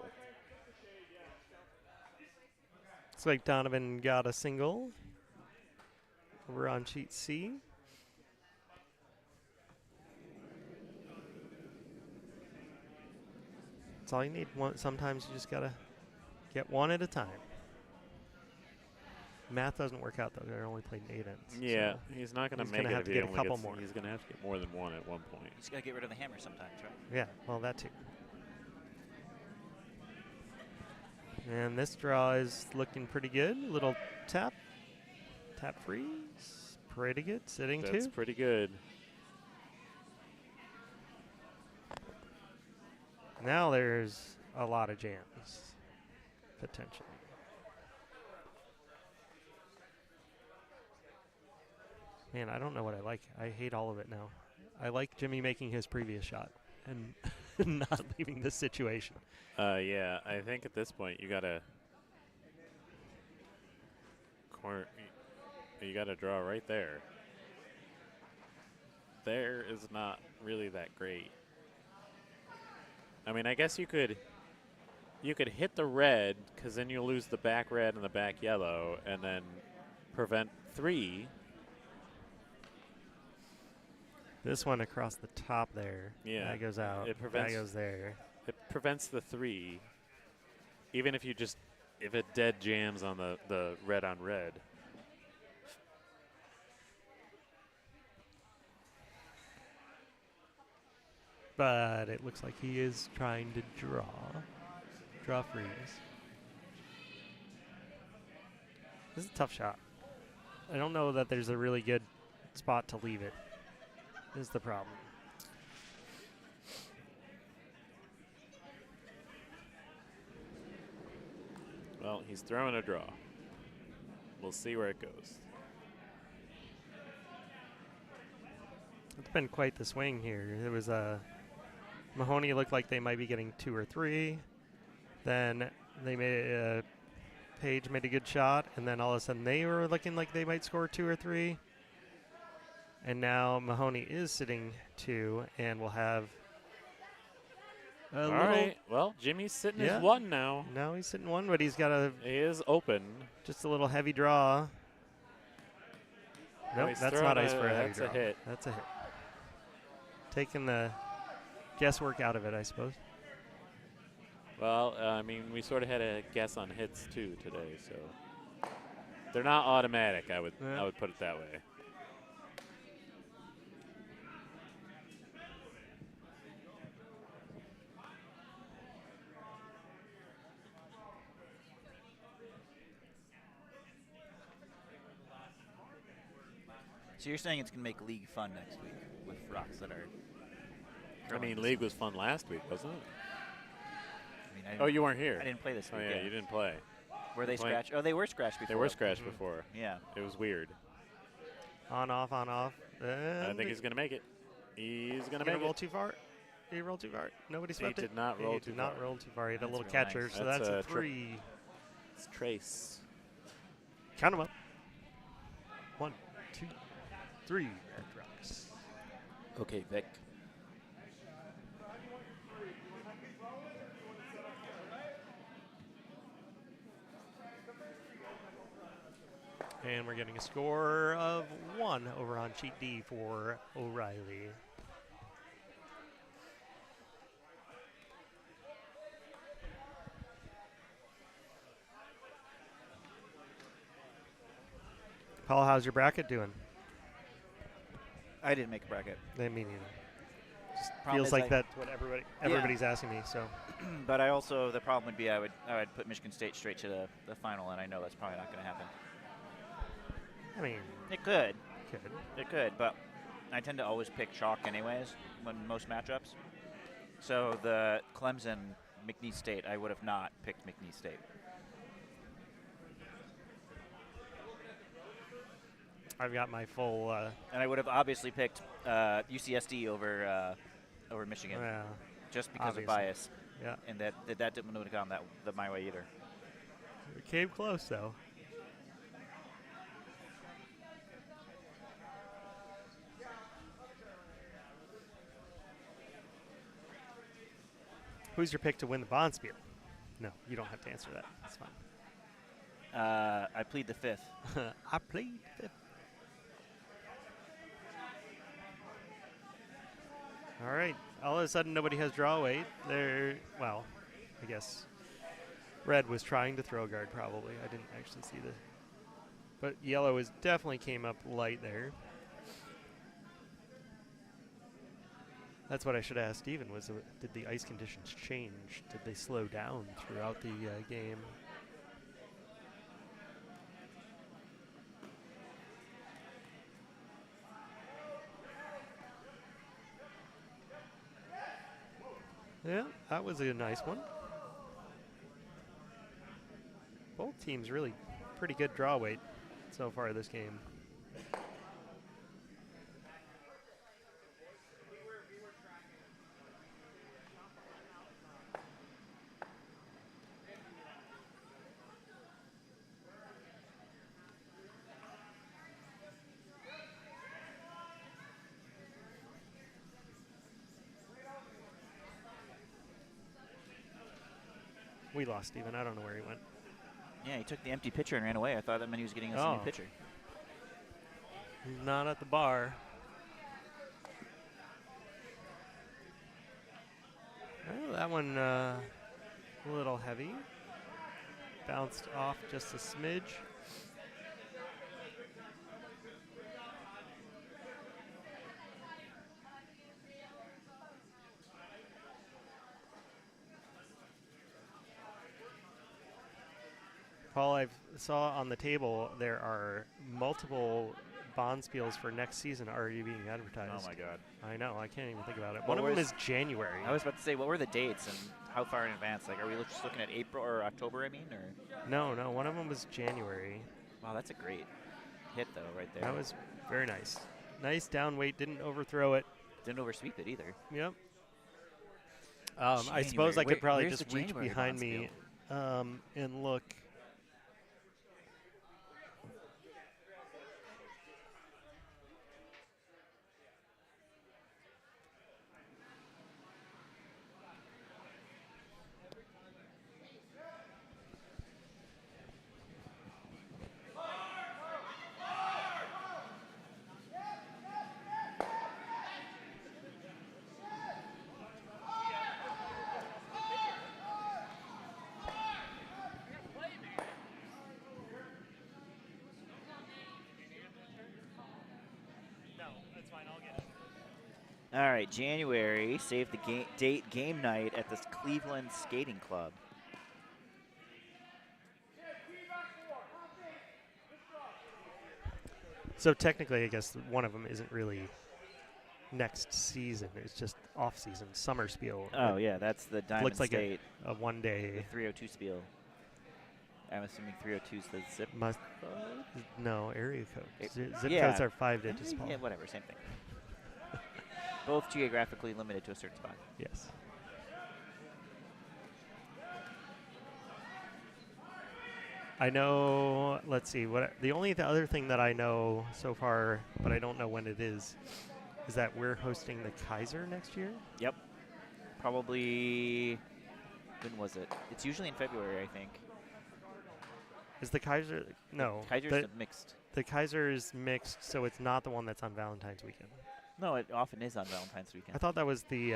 Looks like Donovan got a single over on sheet C. That's all you need. Sometimes you just gotta get one at a time. Math doesn't work out though. They're only playing 8 ends. Yeah, so he's not going he's to make gonna it have if to he get a only couple gets, more. He's going to have to get more than one at one point. Just got to get rid of the hammer sometimes, right? yeah, well that too. And this draw is looking pretty good. Little tap freeze, pretty good. Sitting That's two. pretty good. Now there's a lot of jams, potentially. Man, I don't know what I like. I hate all of it now. I like Jimmy making his previous shot and not leaving this situation. Yeah, I think at this point you gotta you gotta draw right there. There is not really that great. I mean, I guess you could hit the red, because then you'll lose the back red and the back yellow, and then prevent 3. This one across the top there. Yeah, That goes out. it prevents- That goes there. It prevents the 3, even if if it dead jams on the red on red. But it looks like he is trying to draw freeze. This is a tough shot. I don't know that there's a really good spot to leave it. This is the problem. Well, he's throwing a draw. We'll see where it goes. It's been quite the swing here. It was Mahoney looked like they might be getting 2 or 3. Then they made Paige made a good shot, and then all of a sudden they were looking like they might score 2 or 3. And now Mahoney is sitting 2, and will have a All little. right. Well, Jimmy's sitting Yeah. his 1 now. Now he's sitting 1, but he's got He is open. just a little heavy draw. Nope, he's that's throwing not ice for a heavy that's draw. a hit. That's a hit. Taking the guesswork out of it, I suppose. Well, I mean, we sort of had a guess on hits too today, so they're not automatic. I would put it that way. So you're saying it's going to make League fun next week with rocks that are. I mean, League was fun last week, wasn't it? I mean, I didn't- Oh, you weren't here. I didn't play this Oh week. yeah, you didn't play. Were they playing- scratched? Oh, they were scratched before. They were scratched before. Yeah. It was weird. On, off, on, off. I think he's gonna make it. He's gonna Gonna make roll it. too far. He rolled too far. Nobody He swept it. did not roll He too did not far. roll too far. He had a That's little real catcher, nice. so That's that's a a 3. It's Trace. Count them up. 1, 2, 3. Red rocks. Okay, Vic. And we're getting a score of 1 over on sheet D for O'Reilly. Paul, how's your bracket doing? I didn't make a bracket. I mean, just Problem feels is like I- that's what everybody's asking me. So But I also, the problem would be I would put Michigan State straight to the final, and I know that's probably not going to happen. I mean, It could. good. It could, but I tend to always pick chalk anyways when most matchups. So the Clemson McNeese State, I would have not picked McNeese State. I've got my full. And I would have obviously picked UCSD over Michigan, just because obviously. of bias, Yeah, and that didn't have gone that my way either. it came close though. Who's your pick to win the Bonspiel? No, you don't have to answer that. That's fine. I plead the fifth. I played fifth. All right. All of a sudden, nobody has draw weight. Well, I guess red was trying to throw guard probably. I didn't actually see the. But yellow definitely came up light there. That's what I should ask Steven was, did the ice conditions change? Did they slow down throughout the game? Yeah, that was a nice one. Both teams really pretty good draw weight so far this game. We lost Steven. I don't know where he went. Yeah, he took the empty pitcher and ran away. I thought that meant he was getting us a new pitcher. He's not at the bar. Well, that one a little heavy. Bounced off just a smidge. Paul, I saw on the table there are multiple Bonspiels for next season already being advertised. Oh my God. I know, I can't even think about it. What One of them is January. I was about to say, what were the dates and how far in advance? Like, are we just looking at April or October, I mean? Or? No, one of them was January. Wow, that's a great hit, though, right there. That was very nice. Nice down weight, didn't overthrow it. Didn't oversweep it either. Yep. I suppose I could probably just reach behind me and look. All right, January, save the date game night at this Cleveland Skating Club. So technically, I guess one of them isn't really next season. It's just off-season, summer spiel. Oh, yeah, that's the Diamond looks like State. A one-day. The 302 spiel. I'm assuming 302 is the zip. No, area code. Zip yeah. codes are 5 digits, Paul. Yeah, whatever, same thing. Both geographically limited to a certain spot. Yes. I know, let's see, the only other thing that I know so far, but I don't know when it is that we're hosting the Kaiser next year? Yep. Probably, when was it? It's usually in February, I think. Is the Kaiser, no. Kaiser's mixed. The Kaiser is mixed, so it's not the one that's on Valentine's weekend. No, it often is on Valentine's weekend. I thought that was the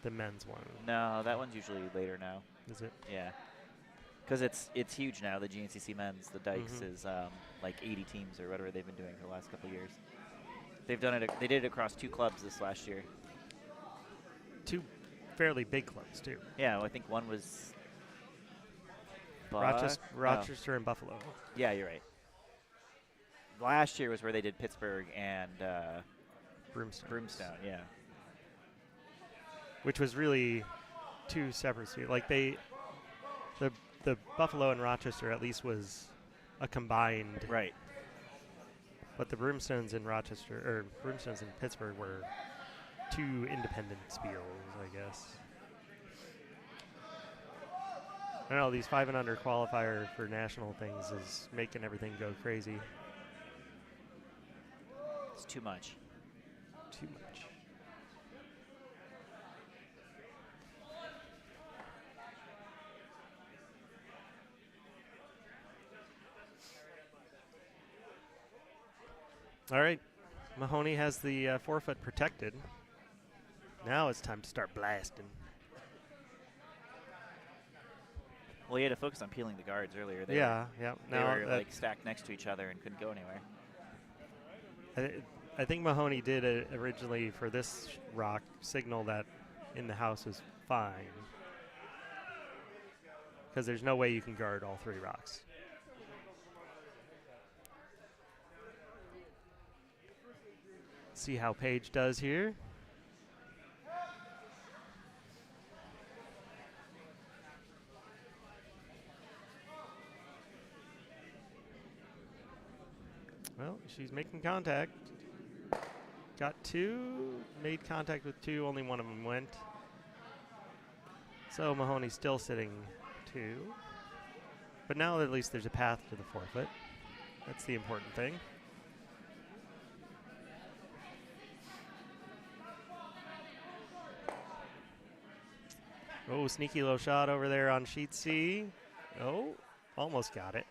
men's one. No, that one's usually later now. Is it? Yeah. Because it's huge now, the GNCC men's. The Dykes is like 80 teams or whatever they've been doing for the last couple of years. They've done it. They did it across 2 clubs this last year. 2 fairly big clubs, too. Yeah, well, I think one was Rochester and Buffalo. Yeah, you're right. Last year was where they did Pittsburgh and Broomstone, yeah. Which was really 2 separate series. Like the Buffalo and Rochester at least was a combined. Right. But the Broomstones in Rochester, or Broomstones in Pittsburgh were 2 independent spiels, I guess. I don't know, these 5 and under qualifier for national things is making everything go crazy. It's too much. Too much. All right, Mahoney has the forefoot protected. Now it's time to start blasting. Well, you had to focus on peeling the guards earlier. They Now were like stacked next to each other and couldn't go anywhere. I think Mahoney did originally for this rock signal that in the house was fine, because there's no way you can guard all 3 rocks. See how Paige does here. Well, she's making contact. Got 2, made contact with 2, only one of them went. So Mahoney's still sitting 2. But now at least there's a path to the forefoot. That's the important thing. Oh, sneaky little shot over there on sheet C. Oh, almost got it.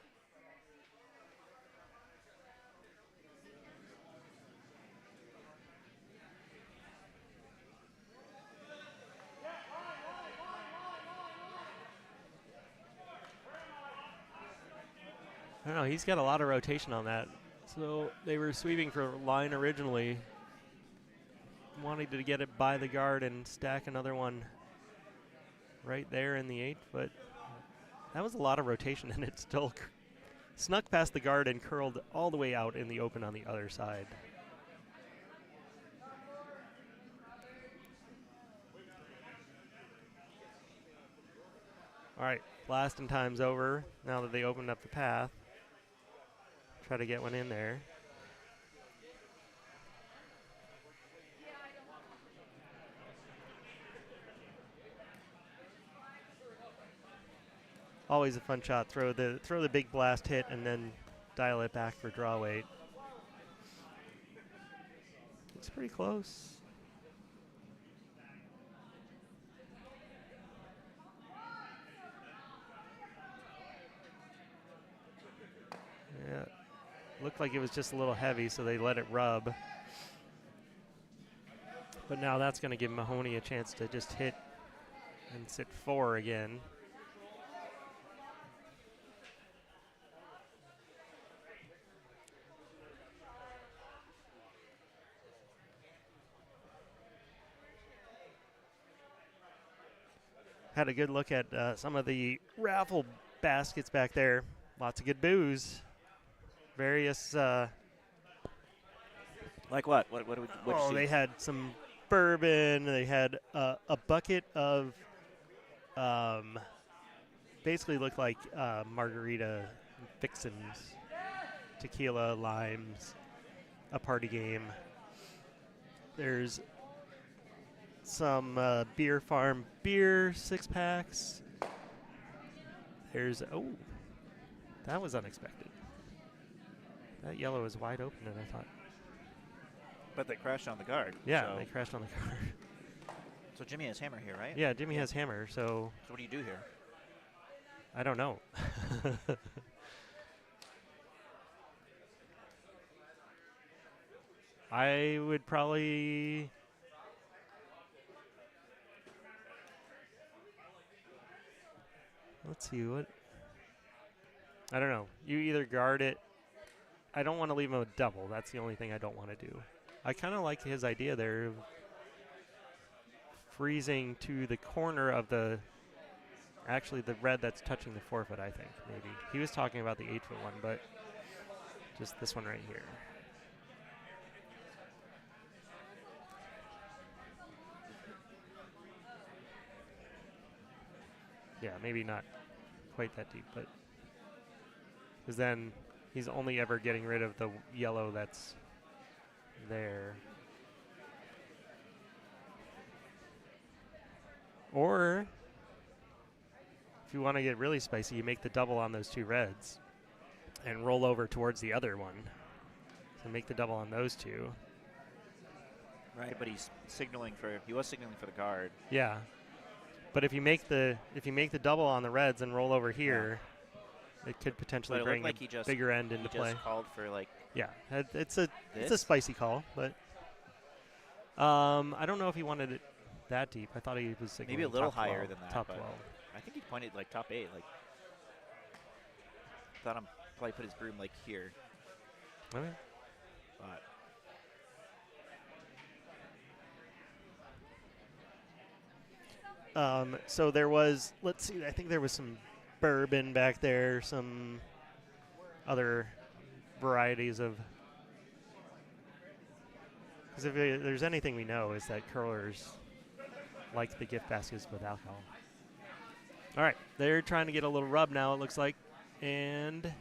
I don't know, he's got a lot of rotation on that. So they were sweeping for line originally. Wanting to get it by the guard and stack another one right there in the 8, but that was a lot of rotation, and it still snuck past the guard and curled all the way out in the open on the other side. All right, blasting time's over now that they opened up the path. Try to get one in there. Always a fun shot. Throw the big blast hit and then dial it back for draw weight. It's pretty close. Yeah, looked like it was just a little heavy, so they let it rub. But now that's going to give Mahoney a chance to just hit and sit 4 again. Had a good look at some of the raffle baskets back there. Lots of good booze. Various. Like what? What They had some bourbon. They had a bucket of. Basically looked like margarita fixins, tequila, limes, a party game. There's some Beer Farm beer 6-packs. There's, oh, that was unexpected. That yellow is wide open, and I thought. But they crashed on the guard. Yeah, so they crashed on the guard. So Jimmy has hammer here, right? Yeah, Jimmy has hammer, so. So what do you do here? I don't know. I would probably. Let's see what. I don't know. You either guard it. I don't want to leave him a double. That's the only thing I don't want to do. I kind of like his idea there of freezing to the corner of the. Actually, the red that's touching the 4-foot, I think, maybe. He was talking about the 8-foot one, but just this one right here. Yeah, maybe not quite that deep, but because then he's only ever getting rid of the yellow that's there. Or if you want to get really spicy, you make the double on those 2 reds and roll over towards the other one. So make the double on those 2. Right, but he was signaling for the guard. Yeah. But if you make the double on the reds and roll over here, it could potentially bring like a bigger end into play. Just called for like. Yeah, it's a spicy call, but I don't know if he wanted it that deep. I thought he was signaling maybe a little top 12, higher than that. Top but 12. I think he pointed like top 8. Like thought him probably put his broom like here. Okay. But So there was, let's see, I think there was some bourbon back there, some other varieties of. Because if there's anything we know is that curlers like the gift baskets with alcohol. All right, they're trying to get a little rub now, it looks like. And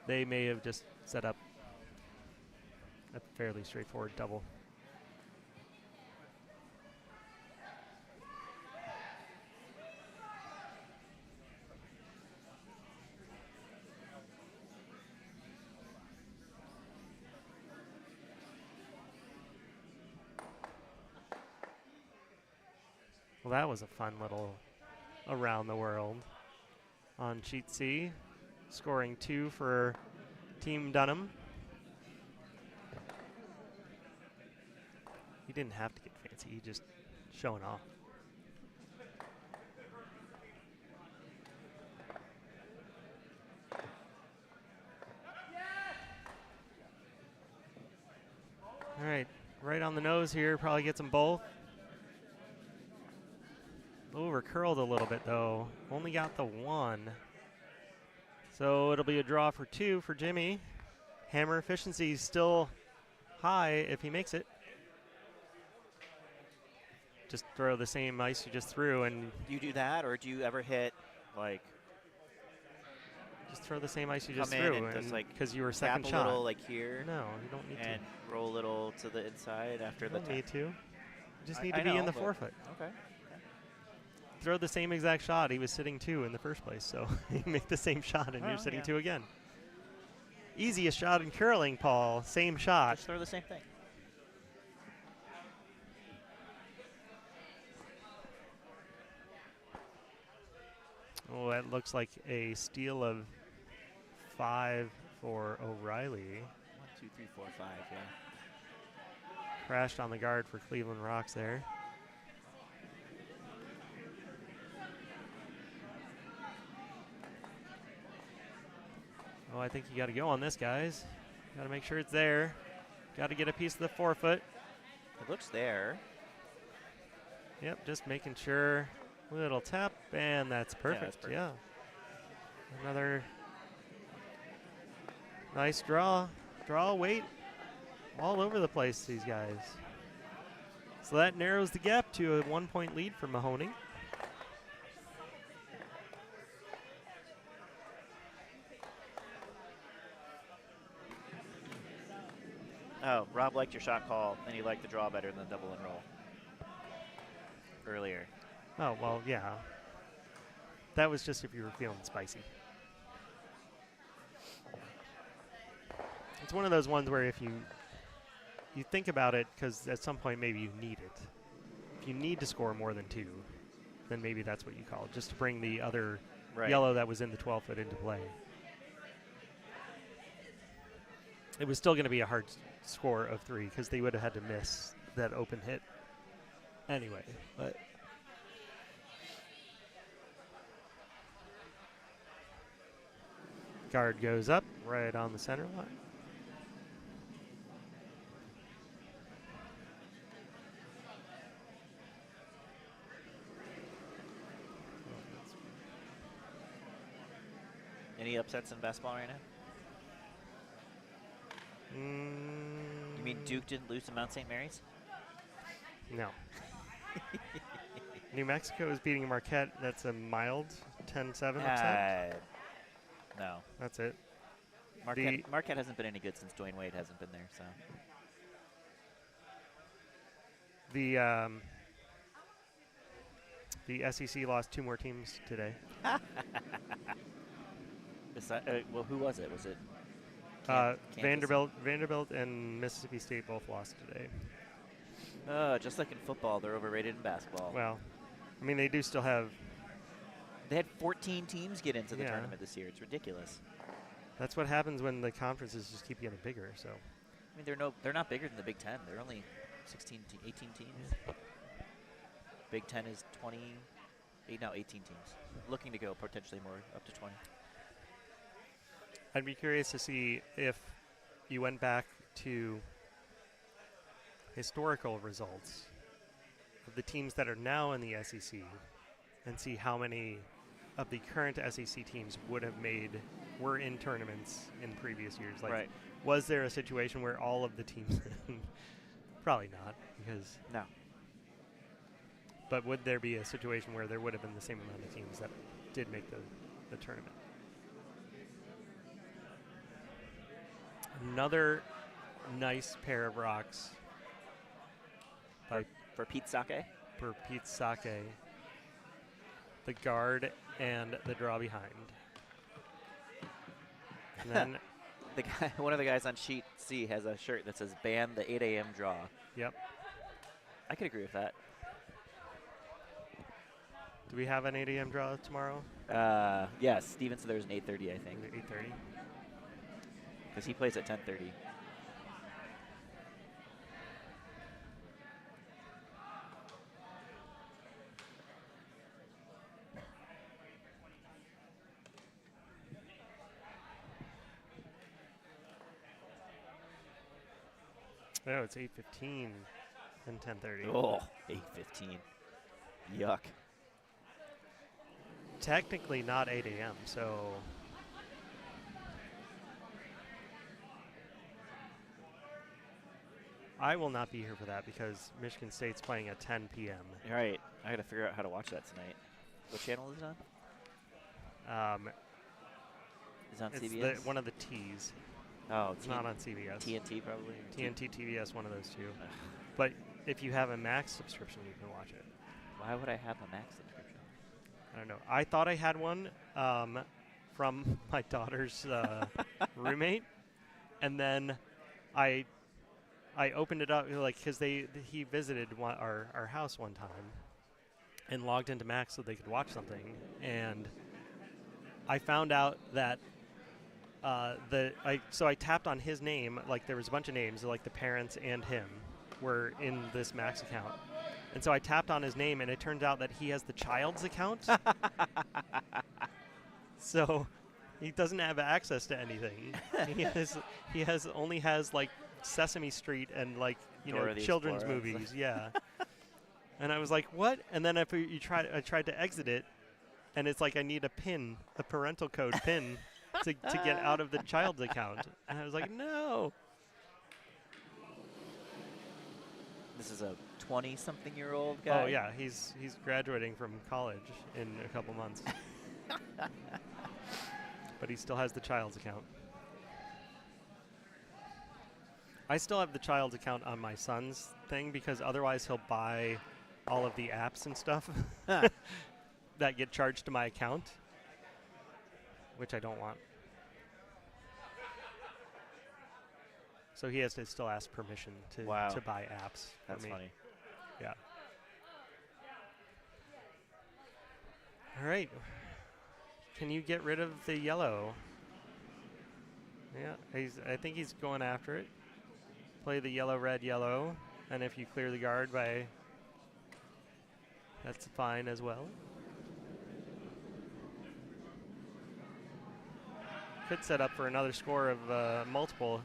they may have just set up a fairly straightforward double. Well, that was a fun little around the world on sheet C. Scoring 2 for Team Dunnam. He didn't have to get fancy. He just showing off. All right on the nose here. Probably gets them both. Over curled a little bit though. Only got the 1. So it'll be a draw for 2 for Jimmy. Hammer efficiency is still high if he makes it. Just throw the same ice you just threw and Do you do that, or do you ever hit like just throw the same ice you come just in threw and just like because you were tap second a shot. little like here No, you don't need and roll a little to the inside after to. the You don't need to. You just I- need I to be in know, the but- forefoot. Okay. Throw the same exact shot. He was sitting 2 in the first place, so you make the same shot and Oh, you're sitting yeah. 2 again. Easiest shot in curling, Paul. Same shot. Just throw the same thing. Oh, that looks like a steal of 5 for O'Reilly. 1, 2, 3, 4, 5. Yeah. Crashed on the guard for Cleveland Rocks there. Oh, I think you got to go on this, guys. Got to make sure it's there. Got to get a piece of the forefoot. It looks there. Yep, just making sure. Little tap, and that's perfect. that's perfect. Yeah. Another nice draw. Draw, weight, all over the place, these guys. So that narrows the gap to a 1-point lead for Mahoney. Oh, Rob liked your shot call, and he liked the draw better than the double and roll earlier. Oh, well, yeah. That was just if you were feeling spicy. It's one of those ones where if you think about it, because at some point maybe you need it. If you need to score more than 2, then maybe that's what you call it, just to bring the other yellow that was in the 12-foot into play. It was still going to be a hard score of 3 because they would have had to miss that open hit anyway. But guard goes up right on the center line. Any upsets in basketball right now? You mean Duke didn't lose to Mount St. Mary's? No. New Mexico is beating Marquette. That's a mild 10-7 upset. No. That's it. Marquette hasn't been any good since Dwayne Wade hasn't been there. So the SEC lost 2 more teams today. well, who was it? Was it Vanderbilt and Mississippi State both lost today. Just like in football, they're overrated in basketball. Well, I mean, they do still have. They had 14 teams get into the Yeah. tournament this year. It's ridiculous. That's what happens when the conferences just keep getting bigger. So I mean, they're not bigger than the Big Ten. They're only 18 teams. Big Ten is 18 teams. Looking to go potentially more, up to 20. I'd be curious to see if you went back to historical results of the teams that are now in the SEC and see how many of the current SEC teams were in tournaments in previous years. Like, was there a situation where all of the teams probably not, because no. But would there be a situation where there would have been the same amount of teams that did make the tournament? Another nice pair of rocks for Pete Sake. For Pete Sake, the guard and the draw behind. And then one of the guys on sheet C has a shirt that says "Ban the 8 a.m. draw." Yep. I could agree with that. Do we have an 8 a.m. draw tomorrow? Yes, Steven said there's an 8:30, I think. 8:30. Because he plays at 10:30. Oh, it's 8:15 and 10:30. Oh, 8:15. Yuck. Technically not 8 a.m., so I will not be here for that because Michigan State's playing at 10 p.m. All right, I got to figure out how to watch that tonight. What channel is it on? Is it on It's CBS? one of the T's. Oh, It's not on CBS. TNT probably. TNT, TBS, one of those two. But if you have a Max subscription, you can watch it. Why would I have a Max subscription? I don't know. I thought I had one from my daughter's roommate, and then I opened it up like because he visited our house one time and logged into Max so they could watch something, and I found out that so I tapped on his name, like there was a bunch of names, like the parents and him were in this Max account. And so I tapped on his name, and it turns out that he has the child's account. So he doesn't have access to anything. he only has like Sesame Street and like Dora the children's Explorer. movies. Yeah. And I was like, what? And then I tried to exit it, and it's like I need a parental code pin to get out of the child's account. And I was like, no. This is a 20-something-year-old guy. Oh yeah, he's graduating from college in a couple months. But he still has the child's account. I still have the child's account on my son's thing because otherwise he'll buy all of the apps and stuff that get charged to my account, which I don't want. So he has to still ask permission to buy apps. That's funny. Yeah. All right. Can you get rid of the yellow? Yeah, I think he's going after it. Play the yellow, red, yellow. And if you clear the guard that's fine as well. Could set up for another score of multiple.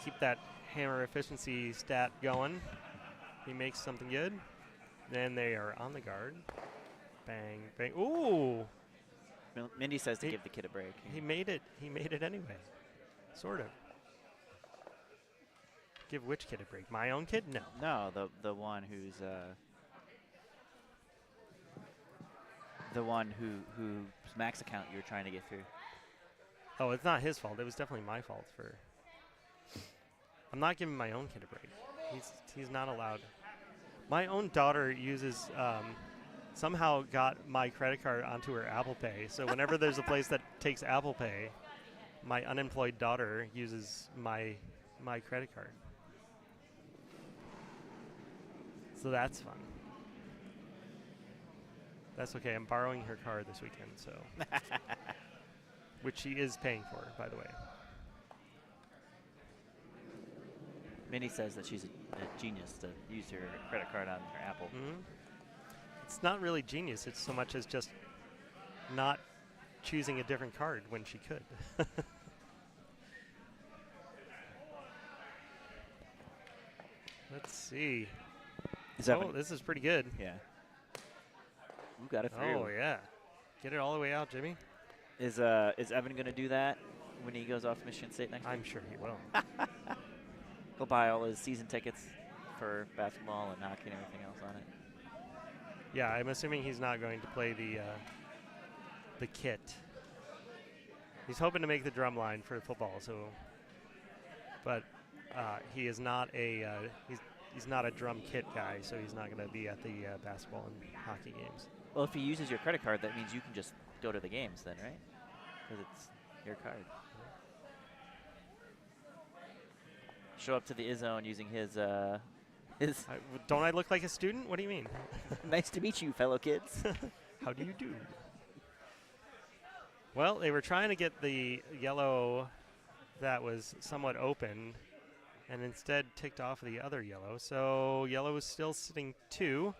Keep that hammer efficiency stat going. He makes something good. Then they are on the guard. Bang, bang. Ooh! Mindy says to give the kid a break. He made it. He made it anyway. Sort of. Give which kid a break? My own kid? No. No, the one who's the one whose Max account you were trying to get through. Oh, it's not his fault. It was definitely my fault for. I'm not giving my own kid a break. He's not allowed. My own daughter uses somehow got my credit card onto her Apple Pay. So whenever there's a place that takes Apple Pay, my unemployed daughter uses my credit card. So that's fun. That's okay. I'm borrowing her car this weekend, so which she is paying for, by the way. Minnie says that she's a genius to use her credit card on her Apple. Mm-hmm. It's not really genius. It's so much as just not choosing a different card when she could. Let's see. This is pretty good. Yeah. Ooh, got it through. Oh, yeah. Get it all the way out, Jimmy. Is Evan going to do that when he goes off Michigan State next I'm week? sure he will. He'll buy all his season tickets for basketball and hockey and everything else on it. Yeah, I'm assuming he's not going to play the kit. He's hoping to make the drum line for football, but he is not he's not a drum kit guy, so he's not going to be at the basketball and hockey games. Well, if he uses your credit card, that means you can just go to the games then, right? Because it's your card. Show up to the Izzone using his Don't I look like a student? What do you mean? Nice to meet you, fellow kids. How do you do? Well, they were trying to get the yellow that was somewhat open and instead ticked off the other yellow. So yellow is still sitting 2.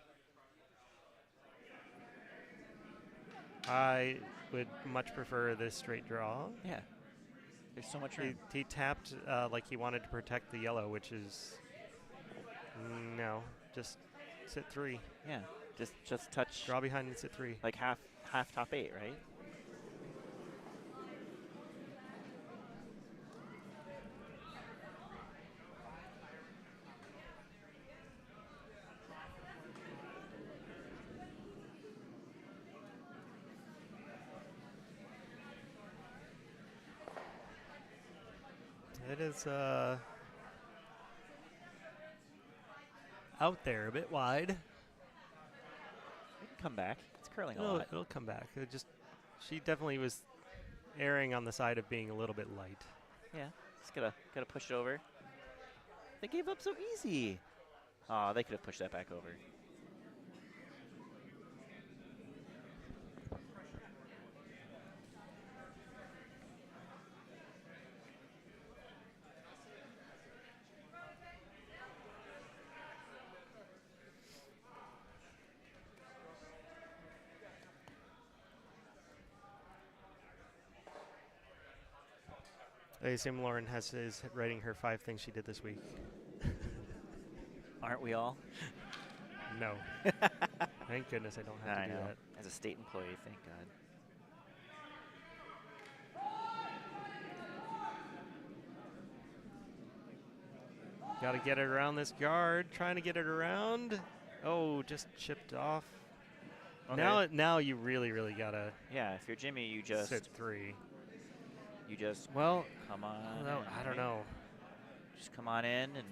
I would much prefer this straight draw. Yeah. There's so much room. He tapped like he wanted to protect the yellow, which is no, just sit 3. Yeah. Just touch. Draw behind and sit 3. Like half top 8, right? It is out there a bit wide. It can come back. It's curling a lot. It'll come back. She definitely was erring on the side of being a little bit light. Yeah. Just gotta push it over. They gave up so easy. Oh, they could have pushed that back over. I assume Lauren is writing her 5 things she did this week. Aren't we all? No. Thank goodness I don't have to do that. As a state employee, thank God. Got to get it around this guard. Trying to get it around. Oh, just chipped off. Okay. Now you really gotta. Yeah, if you're Jimmy, you just sit 3. You just well come on. No, I don't know. Just come on in and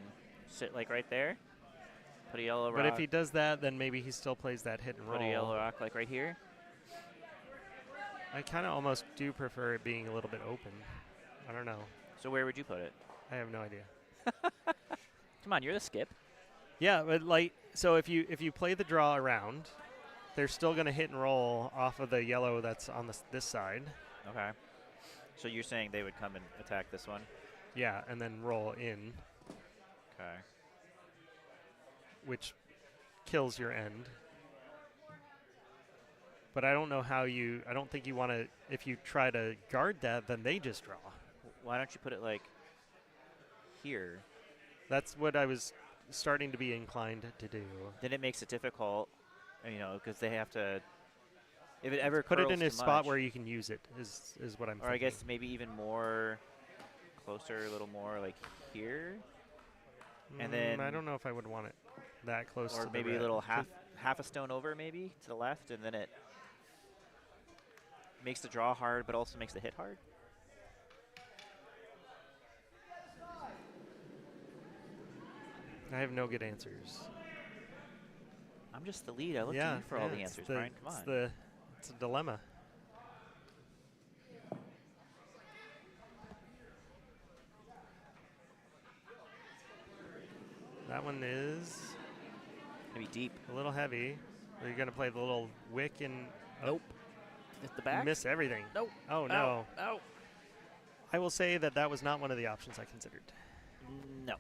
sit like right there. Put a yellow rock. But if he does that, then maybe he still plays that hit and roll. Put a yellow rock like right here. I kind of almost do prefer it being a little bit open. I don't know. So where would you put it? I have no idea. Come on, you're the skip. Yeah, but so if you play the draw around, they're still going to hit and roll off of the yellow that's on this side. Okay. So you're saying they would come and attack this one? Yeah, and then roll in. Okay. Which kills your end. But I don't know how I don't think you want to, if you try to guard that, then they just draw. Why don't you put it like here? That's what I was starting to be inclined to do. Then it makes it difficult, because they have to. If it ever put it in a too spot much, where you can use it is what I'm thinking. Or I guess maybe even more closer, a little more like here. And then I don't know if I would want it that close. Or to maybe the a little red. half a stone over, maybe to the left, and then it makes the draw hard, but also makes the hit hard. I have no good answers. I'm just the lead. I look to you for all the answers, Brian. Come on. It's a dilemma. That one is Maybe deep. a little heavy. Are you going to play the little wick and Nope. Hit the back. miss everything? Nope. Oh, no. No. I will say that was not one of the options I considered. No.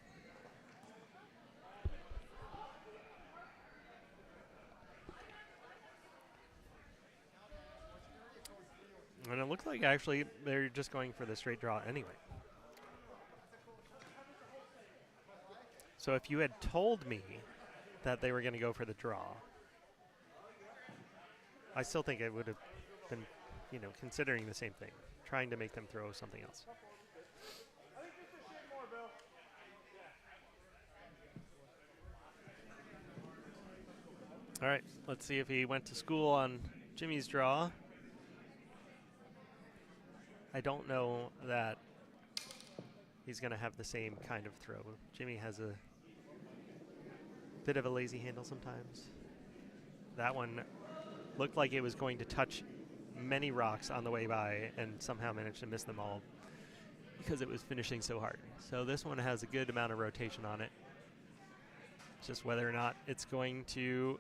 And it looked like actually they're just going for the straight draw anyway. So if you had told me that they were going to go for the draw, I still think it would have been, considering the same thing, trying to make them throw something else. All right, let's see if he went to school on Jimmy's draw. I don't know that he's going to have the same kind of throw. Jimmy has a bit of a lazy handle sometimes. That one looked like it was going to touch many rocks on the way by and somehow managed to miss them all because it was finishing so hard. So this one has a good amount of rotation on it. Just whether or not it's going to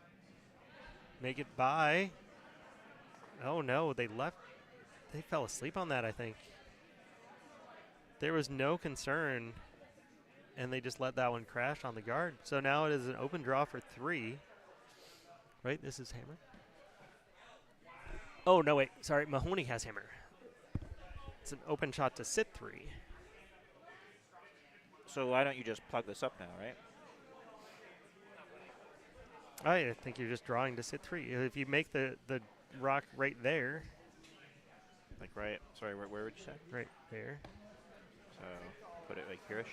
make it by. Oh, no, they left. They fell asleep on that, I think. There was no concern, and they just let that one crash on the guard. So now it is an open draw for 3. Right, this is hammer. Oh, no, wait. Sorry, Mahoney has hammer. It's an open shot to sit 3. So why don't you just plug this up now, right? I think you're just drawing to sit 3. If you make the rock right there. Like right, sorry, where would you say? Right there. So put it like here-ish.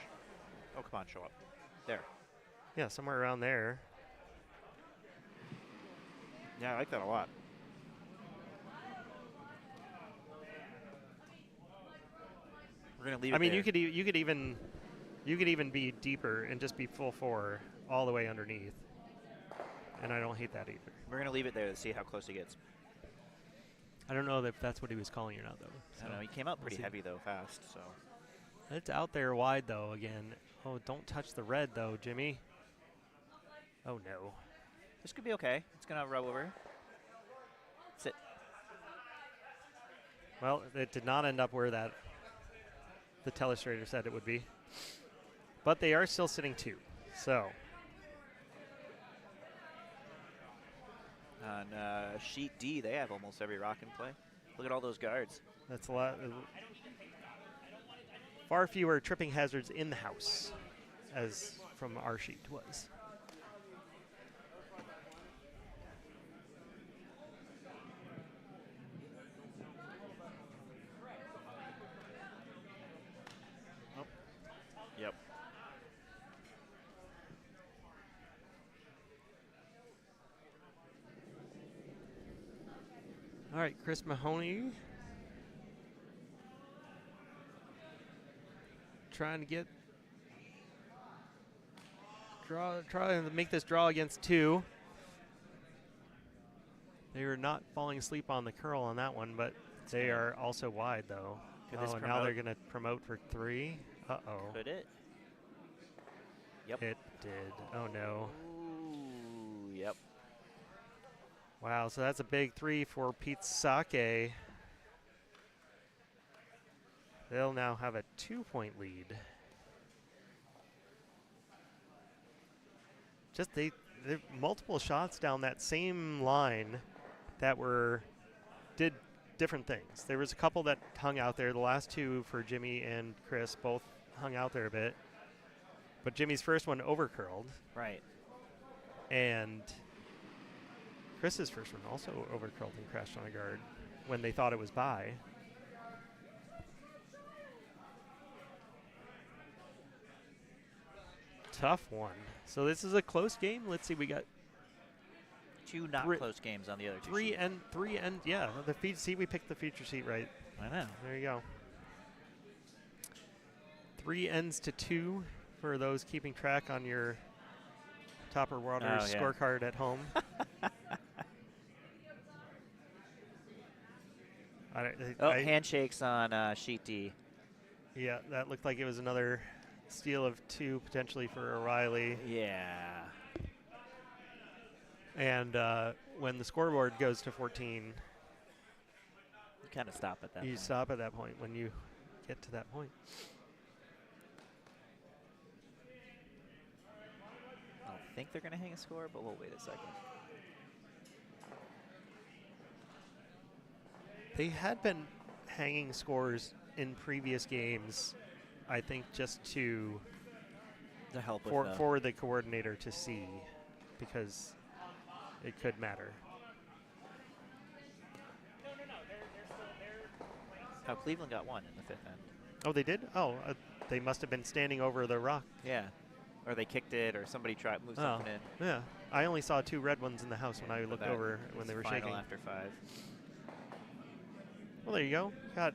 Oh, come on, show up. There. Yeah, somewhere around there. Yeah, I like that a lot. We're gonna leave. I it mean, there. you could even be deeper and just be full 4 all the way underneath. And I don't hate that either. We're gonna leave it there to see how close he gets. I don't know if that's what he was calling or not, though. I don't know. He came out pretty see. heavy though, fast. So It's out there wide, though, again. Oh, don't touch the red, though, Jimmy. Oh, no. this could be okay. It's gonna rub over. Sit. Well, it did not end up where the telestrator said it would be. But they are still sitting 2. So On sheet D, they have almost every rock in play. Look at all those guards. that's a lot. Far fewer tripping hazards in the house, as from our sheet was. Yep. All right, Chris Mahoney trying to trying to make this draw against 2. They are not falling asleep on the curl on that one, but they are also wide though. Could this Oh, and now they're promote? going to promote for 3. Uh-oh. Could it? Yep. It did. Oh, no. Ooh, yep. Wow, so that's a big 3 for Pete Sake. They'll now have a 2-point lead. Just they multiple shots down that same line that did different things. There was a couple that hung out there. The last 2 for Jimmy and Chris both hung out there a bit. But Jimmy's first one overcurled. Right. And Chris's first one also overcurled and crashed on a guard when they thought it was by. Tough one. So this is a close game. Let's see, we got 2 not close games on the other 2 3 sheets. and 3 and yeah, the feed seat, we picked the feature seat right. I know. There you go. 3 ends to 2 for those keeping track on your Topper Waters scorecard at home. Handshakes on sheet D. Yeah, that looked like it was another steal of 2 potentially for O'Reilly. Yeah. And when the scoreboard goes to 14, You kind of stop at that you point. stop at that point when you get to that point. I think they're going to hang a score, but we'll wait a second. They had been hanging scores in previous games, I think, just to help for the coordinator to see, because it could matter. Oh, Cleveland got 1 in the 5th end. Oh, they did? Oh, they must have been standing over the rock. Yeah. Or they kicked it, or somebody tried moved something in. Yeah. I only saw 2 red ones in the house when I but looked that over when was they were final shaking. after 5. Well, there you go. Got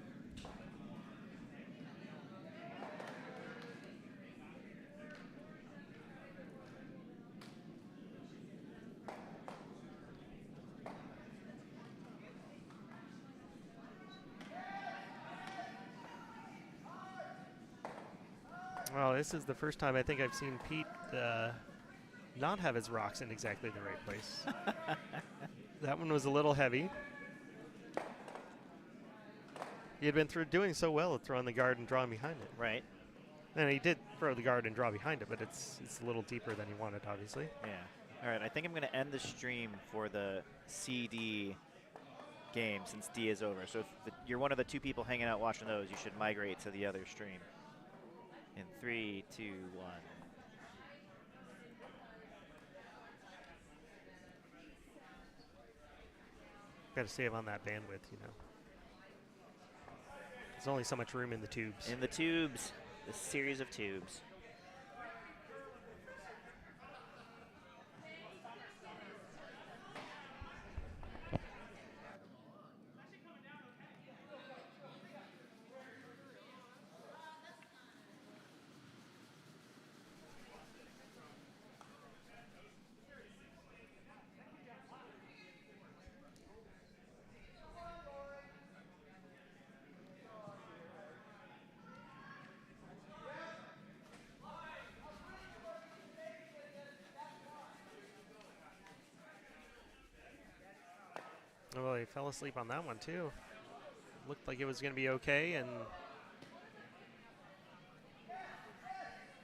Well, this is the first time I think I've seen Pete not have his rocks in exactly the right place. That one was a little heavy. He had been doing so well at throwing the guard and drawing behind it. Right. And he did throw the guard and draw behind it, but it's a little deeper than he wanted, obviously. Yeah. All right, I think I'm going to end the stream for the CD game since D is over. So if you're one of the 2 people hanging out watching those, you should migrate to the other stream. In 3, 2, 1. Got to save on that bandwidth, you know. There's only so much room in the tubes. In the tubes, the series of tubes. Oh, he fell asleep on that one, too. Looked like it was going to be okay, and...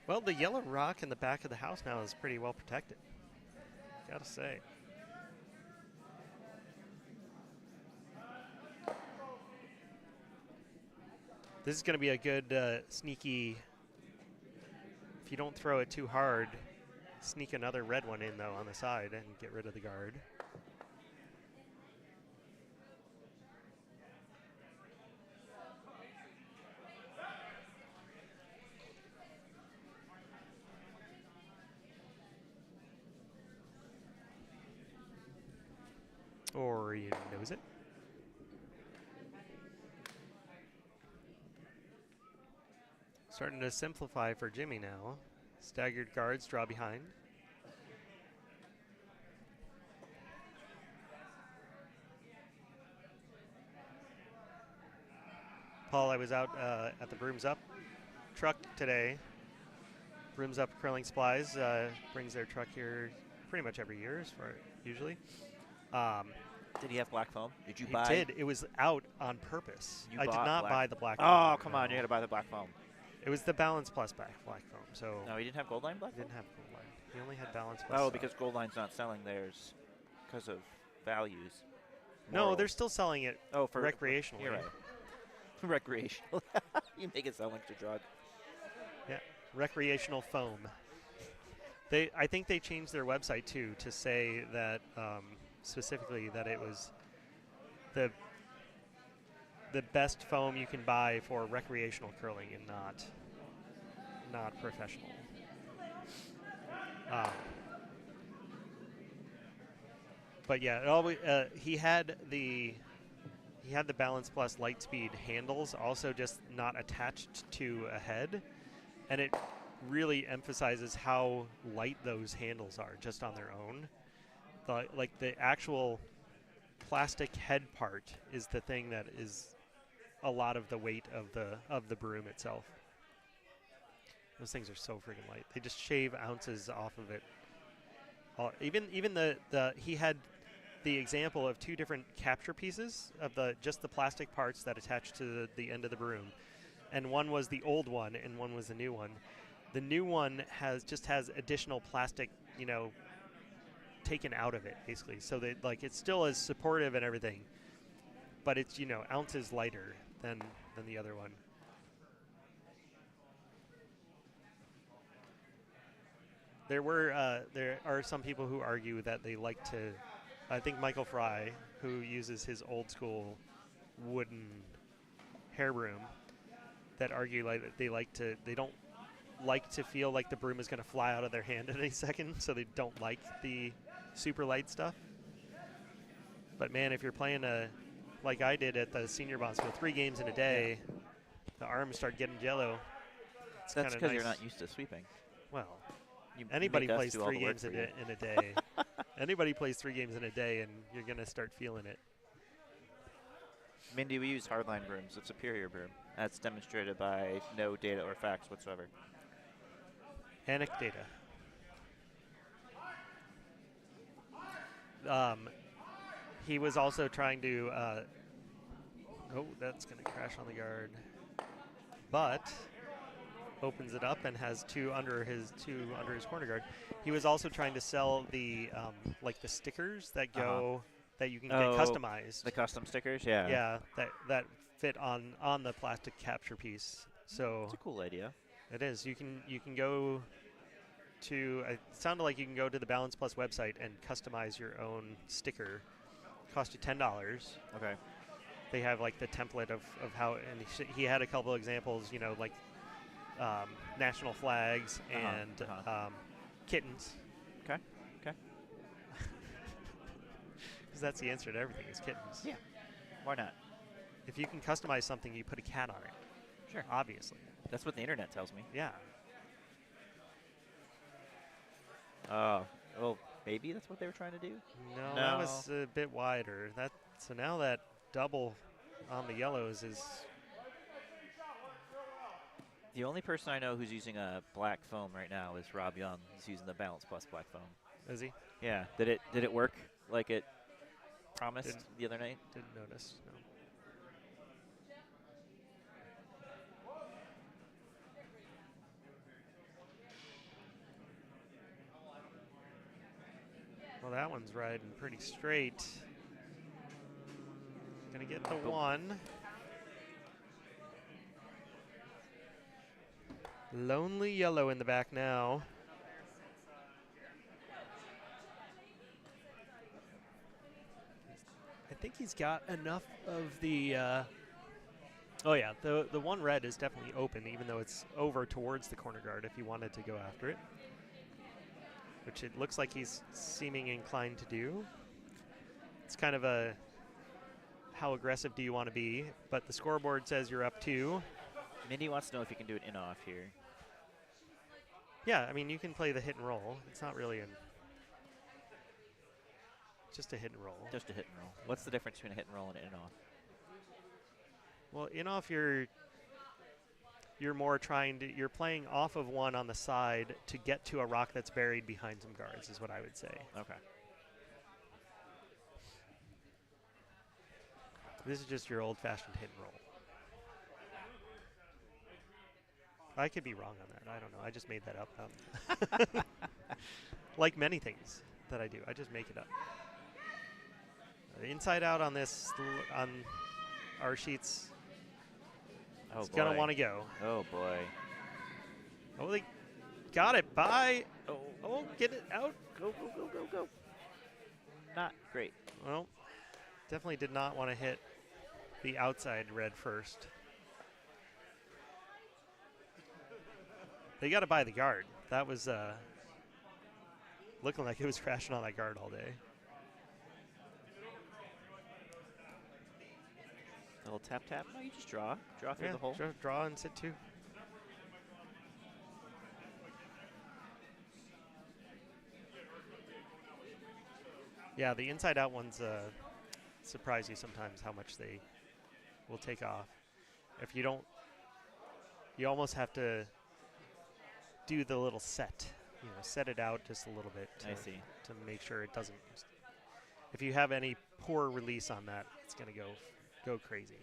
Well, the yellow rock in the back of the house now is pretty well protected. Gotta say. This is going to be a good sneaky... If you don't throw it too hard, sneak another red one in, though, on the side and get rid of the guard. Or you nose it. Starting to simplify for Jimmy now. Staggered guards draw behind. Paul, I was out at the Brooms Up truck today. Brooms Up Curling Supplies brings their truck here pretty much every year, usually. Did he have black foam? Did you He buy? did. It was out on purpose. You I did bought not black- buy the black Oh, foam. come on. You no. got to buy the black foam. It was the Balance Plus black foam. So No, he didn't have Gold Line black he foam? didn't have Gold Line. He only had Balance Plus. Oh, stuff. because Gold Line's not selling theirs because of values. No, Moral. they're still selling it Oh, for recreationally. You're right. Recreational. You make it sound like it's a drug. Yeah, recreational foam. I think they changed their website too to say that specifically that it was the best foam you can buy for recreational curling and not professional. But yeah, it always, he had the Balance Plus Lightspeed handles also just not attached to a head, and it really emphasizes how light those handles are just on their own. Like the actual plastic head part is the thing that is a lot of the weight of the broom itself. Those things are so freaking light. They just shave ounces off of it. Even he had the example of 2 different capture pieces of just the plastic parts that attach to the end of the broom, and one was the old one and one was the new one. The new one has additional plastic, taken out of it basically, so that it's still as supportive and everything, but it's ounces lighter than the other one. There are some people who argue that they like to. I think Michael Fry, who uses his old school wooden hair broom, that argue they don't like to feel like the broom is going to fly out of their hand at any second, so they don't like the super light stuff. But man, if you're playing like I did at the senior bond school, 3 games in a day, the arms start getting jello. That's because nice. you're not used to sweeping. Well, You anybody make us plays do all 3 the work games for you. in a day. Anybody plays 3 games in a day, and you're going to start feeling it. Mindy, we use hardline brooms, a superior broom. That's demonstrated by no data or facts whatsoever. Anecdata. he was also trying to. Oh, that's going to crash on the guard. But opens it up and has two under his corner guard. He was also trying to sell the like the stickers that go that you can get customized. The custom stickers, yeah. Yeah, that fit on the plastic capture piece. So it's a cool idea. It is. You can go to. It sounded like you can go to the Balance Plus website and customize your own sticker. Cost you $10. Okay. They have like the template of how, and he had a couple examples, you know, like national flags and kittens. Okay. Okay. Because that's the answer to everything is kittens. Yeah. Why not? If you can customize something, you put a cat on it. Sure. Obviously. That's what the internet tells me. Yeah. Well, maybe that's what they were trying to do. No, that was a bit wider. So now that double on the yellows is. The only person I know who's using a black foam right now is Rob Young. He's using the Balance Plus black foam. Is he? Yeah. Did it work like it promised the other night? Didn't notice. No. Well, that one's riding pretty straight. Gonna get the one. Lonely yellow in the back now. I think he's got enough of the. Oh yeah, the one red is definitely open, even though it's over towards the corner guard. If he wanted to go after it, which it looks like he's seeming inclined to do. It's kind of a how aggressive do you want to be, but the scoreboard says you're up 2. Mindy wants to know if you can do it in off here. Yeah, I mean, you can play the hit and roll. It's not really just a hit and roll. Just a hit and roll. What's the difference between a hit and roll and an in off? Well, in off you're more you're playing off of one on the side to get to a rock that's buried behind some guards is what I would say. Okay. This is just your old-fashioned hit and roll. I could be wrong on that. I don't know. I just made that up. Like many things that I do, I just make it up. The inside out on this, on our sheets, Oh, it's going to want to go. Oh, boy. Oh, they got it. Bye. Oh, get it out. Go, go, go, go, go. Not great. Well, definitely did not want to hit the outside red first. They got to buy the guard. That was looking like it was crashing on that guard all day. A little tap, tap. No, you just draw. Draw through the hole. Draw and sit 2. Yeah, the inside out ones surprise you sometimes how much they will take off. If you don't, you almost have to do the little set. You know, set it out just a little bit I see. To make sure it doesn't. If you have any poor release on that, it's going to go crazy.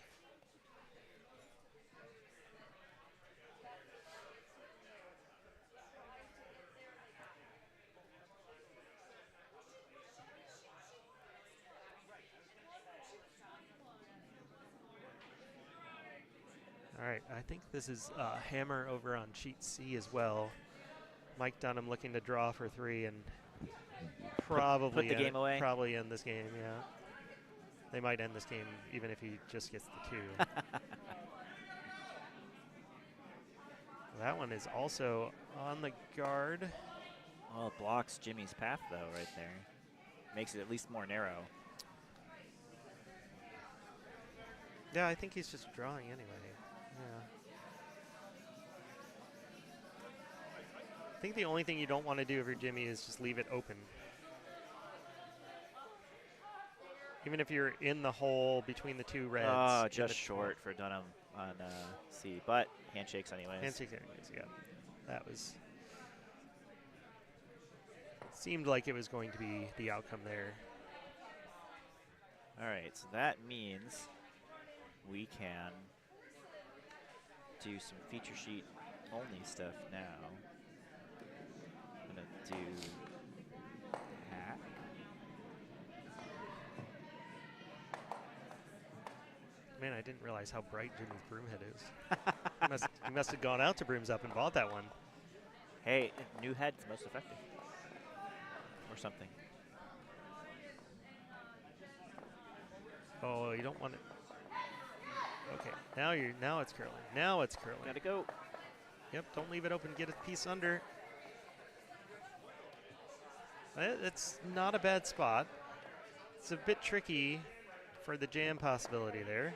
All right, I think this is Hammer over on sheet C as well. Mike Dunnam looking to draw for 3 and probably put the game away. Probably end this game, yeah. They might end this game even if he just gets the 2. That one is also on the guard. Well, it blocks Jimmy's path, though, right there. Makes it at least more narrow. Yeah, I think he's just drawing anyway. Yeah. I think the only thing you don't want to do if you're Jimmy is just leave it open. Even if you're in the hole between the 2 reds. Oh, just short for Dunnam on C, but handshakes anyways. Handshakes anyways, yeah. That was... Seemed like it was going to be the outcome there. All right, so that means we can do some feature sheet only stuff now. I'm gonna do hack. Man, I didn't realize how bright Jimmy's broom head is. He must have gone out to Brooms Up and bought that one. Hey, new head's most effective. Or something. Oh, you don't want it. Okay, now it's curling. Now it's curling. Gotta go. Yep, don't leave it open. Get a piece under. It's not a bad spot. It's a bit tricky for the jam possibility there.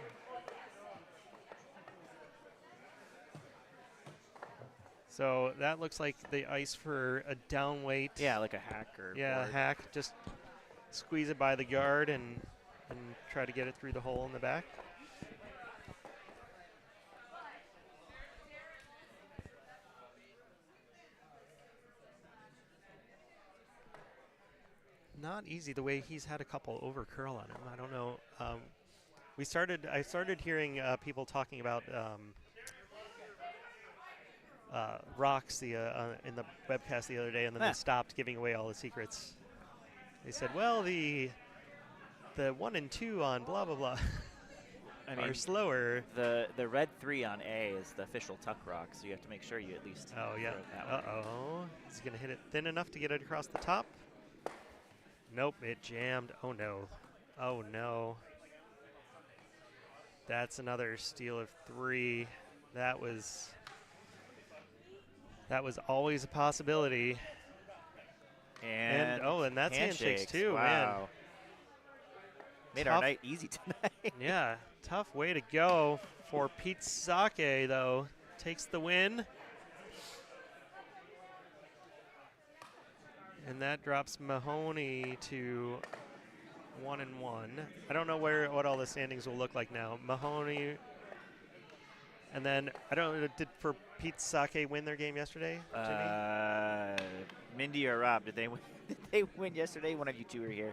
So that looks like the ice for a down weight. Yeah, like a hack or Yeah, board. hack. Just squeeze it by the guard and try to get it through the hole in the back. Not easy the way he's had a couple over curl on him. I don't know. I started hearing people talking about rocks in the webcast the other day, and then they stopped giving away all the secrets. They said, well, the 1 and 2 on blah blah blah are slower. The red 3 on A is the official tuck rock, so you have to make sure you at least. Oh yeah. throw it that way. Uh-oh. He's gonna hit it thin enough to get it across the top. Nope, it jammed. Oh no. Oh no. That's another steal of 3. That was always a possibility. And that's handshakes too, wow. man. Made Tough. our night easy tonight. Yeah, tough way to go for Pete Sake though. Takes the win. And that drops Mahoney to 1-1. I don't know what all the standings will look like now. Mahoney, and then I don't know. Did for Pete Sake win their game yesterday, Jimmy? Mindy or Rob, did they win? Did they win yesterday? One of you two were here.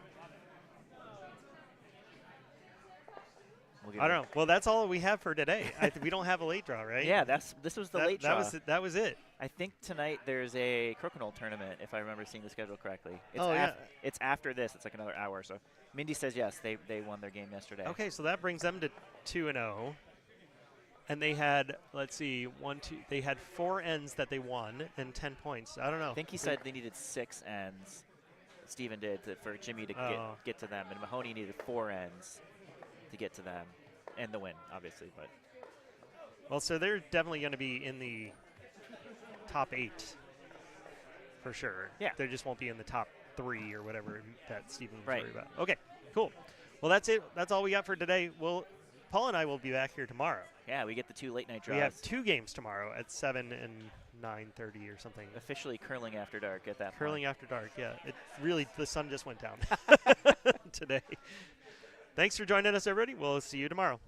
I don't know. Well, that's all we have for today. We don't have a late draw, right? Yeah, this was the late draw. That was it. I think tonight there's a crokinole tournament, if I remember seeing the schedule correctly. It's yeah. It's after this. It's like another hour or so. Mindy says yes, they won their game yesterday. Okay, so that brings them to 2-0. And they had, let's see, they had 4 ends that they won and 10 points. I don't know. I think he said they needed 6 ends. Steven did for Jimmy to get to them, and Mahoney needed 4 ends to get to them, and the win, obviously. But well, so they're definitely going to be in the top 8 for sure. Yeah. They just won't be in the top 3 or whatever that Steven was Right. worried about. Okay, cool. Well, that's it. That's all we got for today. Paul and I will be back here tomorrow. yeah, we get the 2 late night draws. We have 2 games tomorrow at 7 and 9:30 or something. Officially curling after dark at that Curling point. after dark, yeah. It really, the sun just went down today. Thanks for joining us, everybody. We'll see you tomorrow.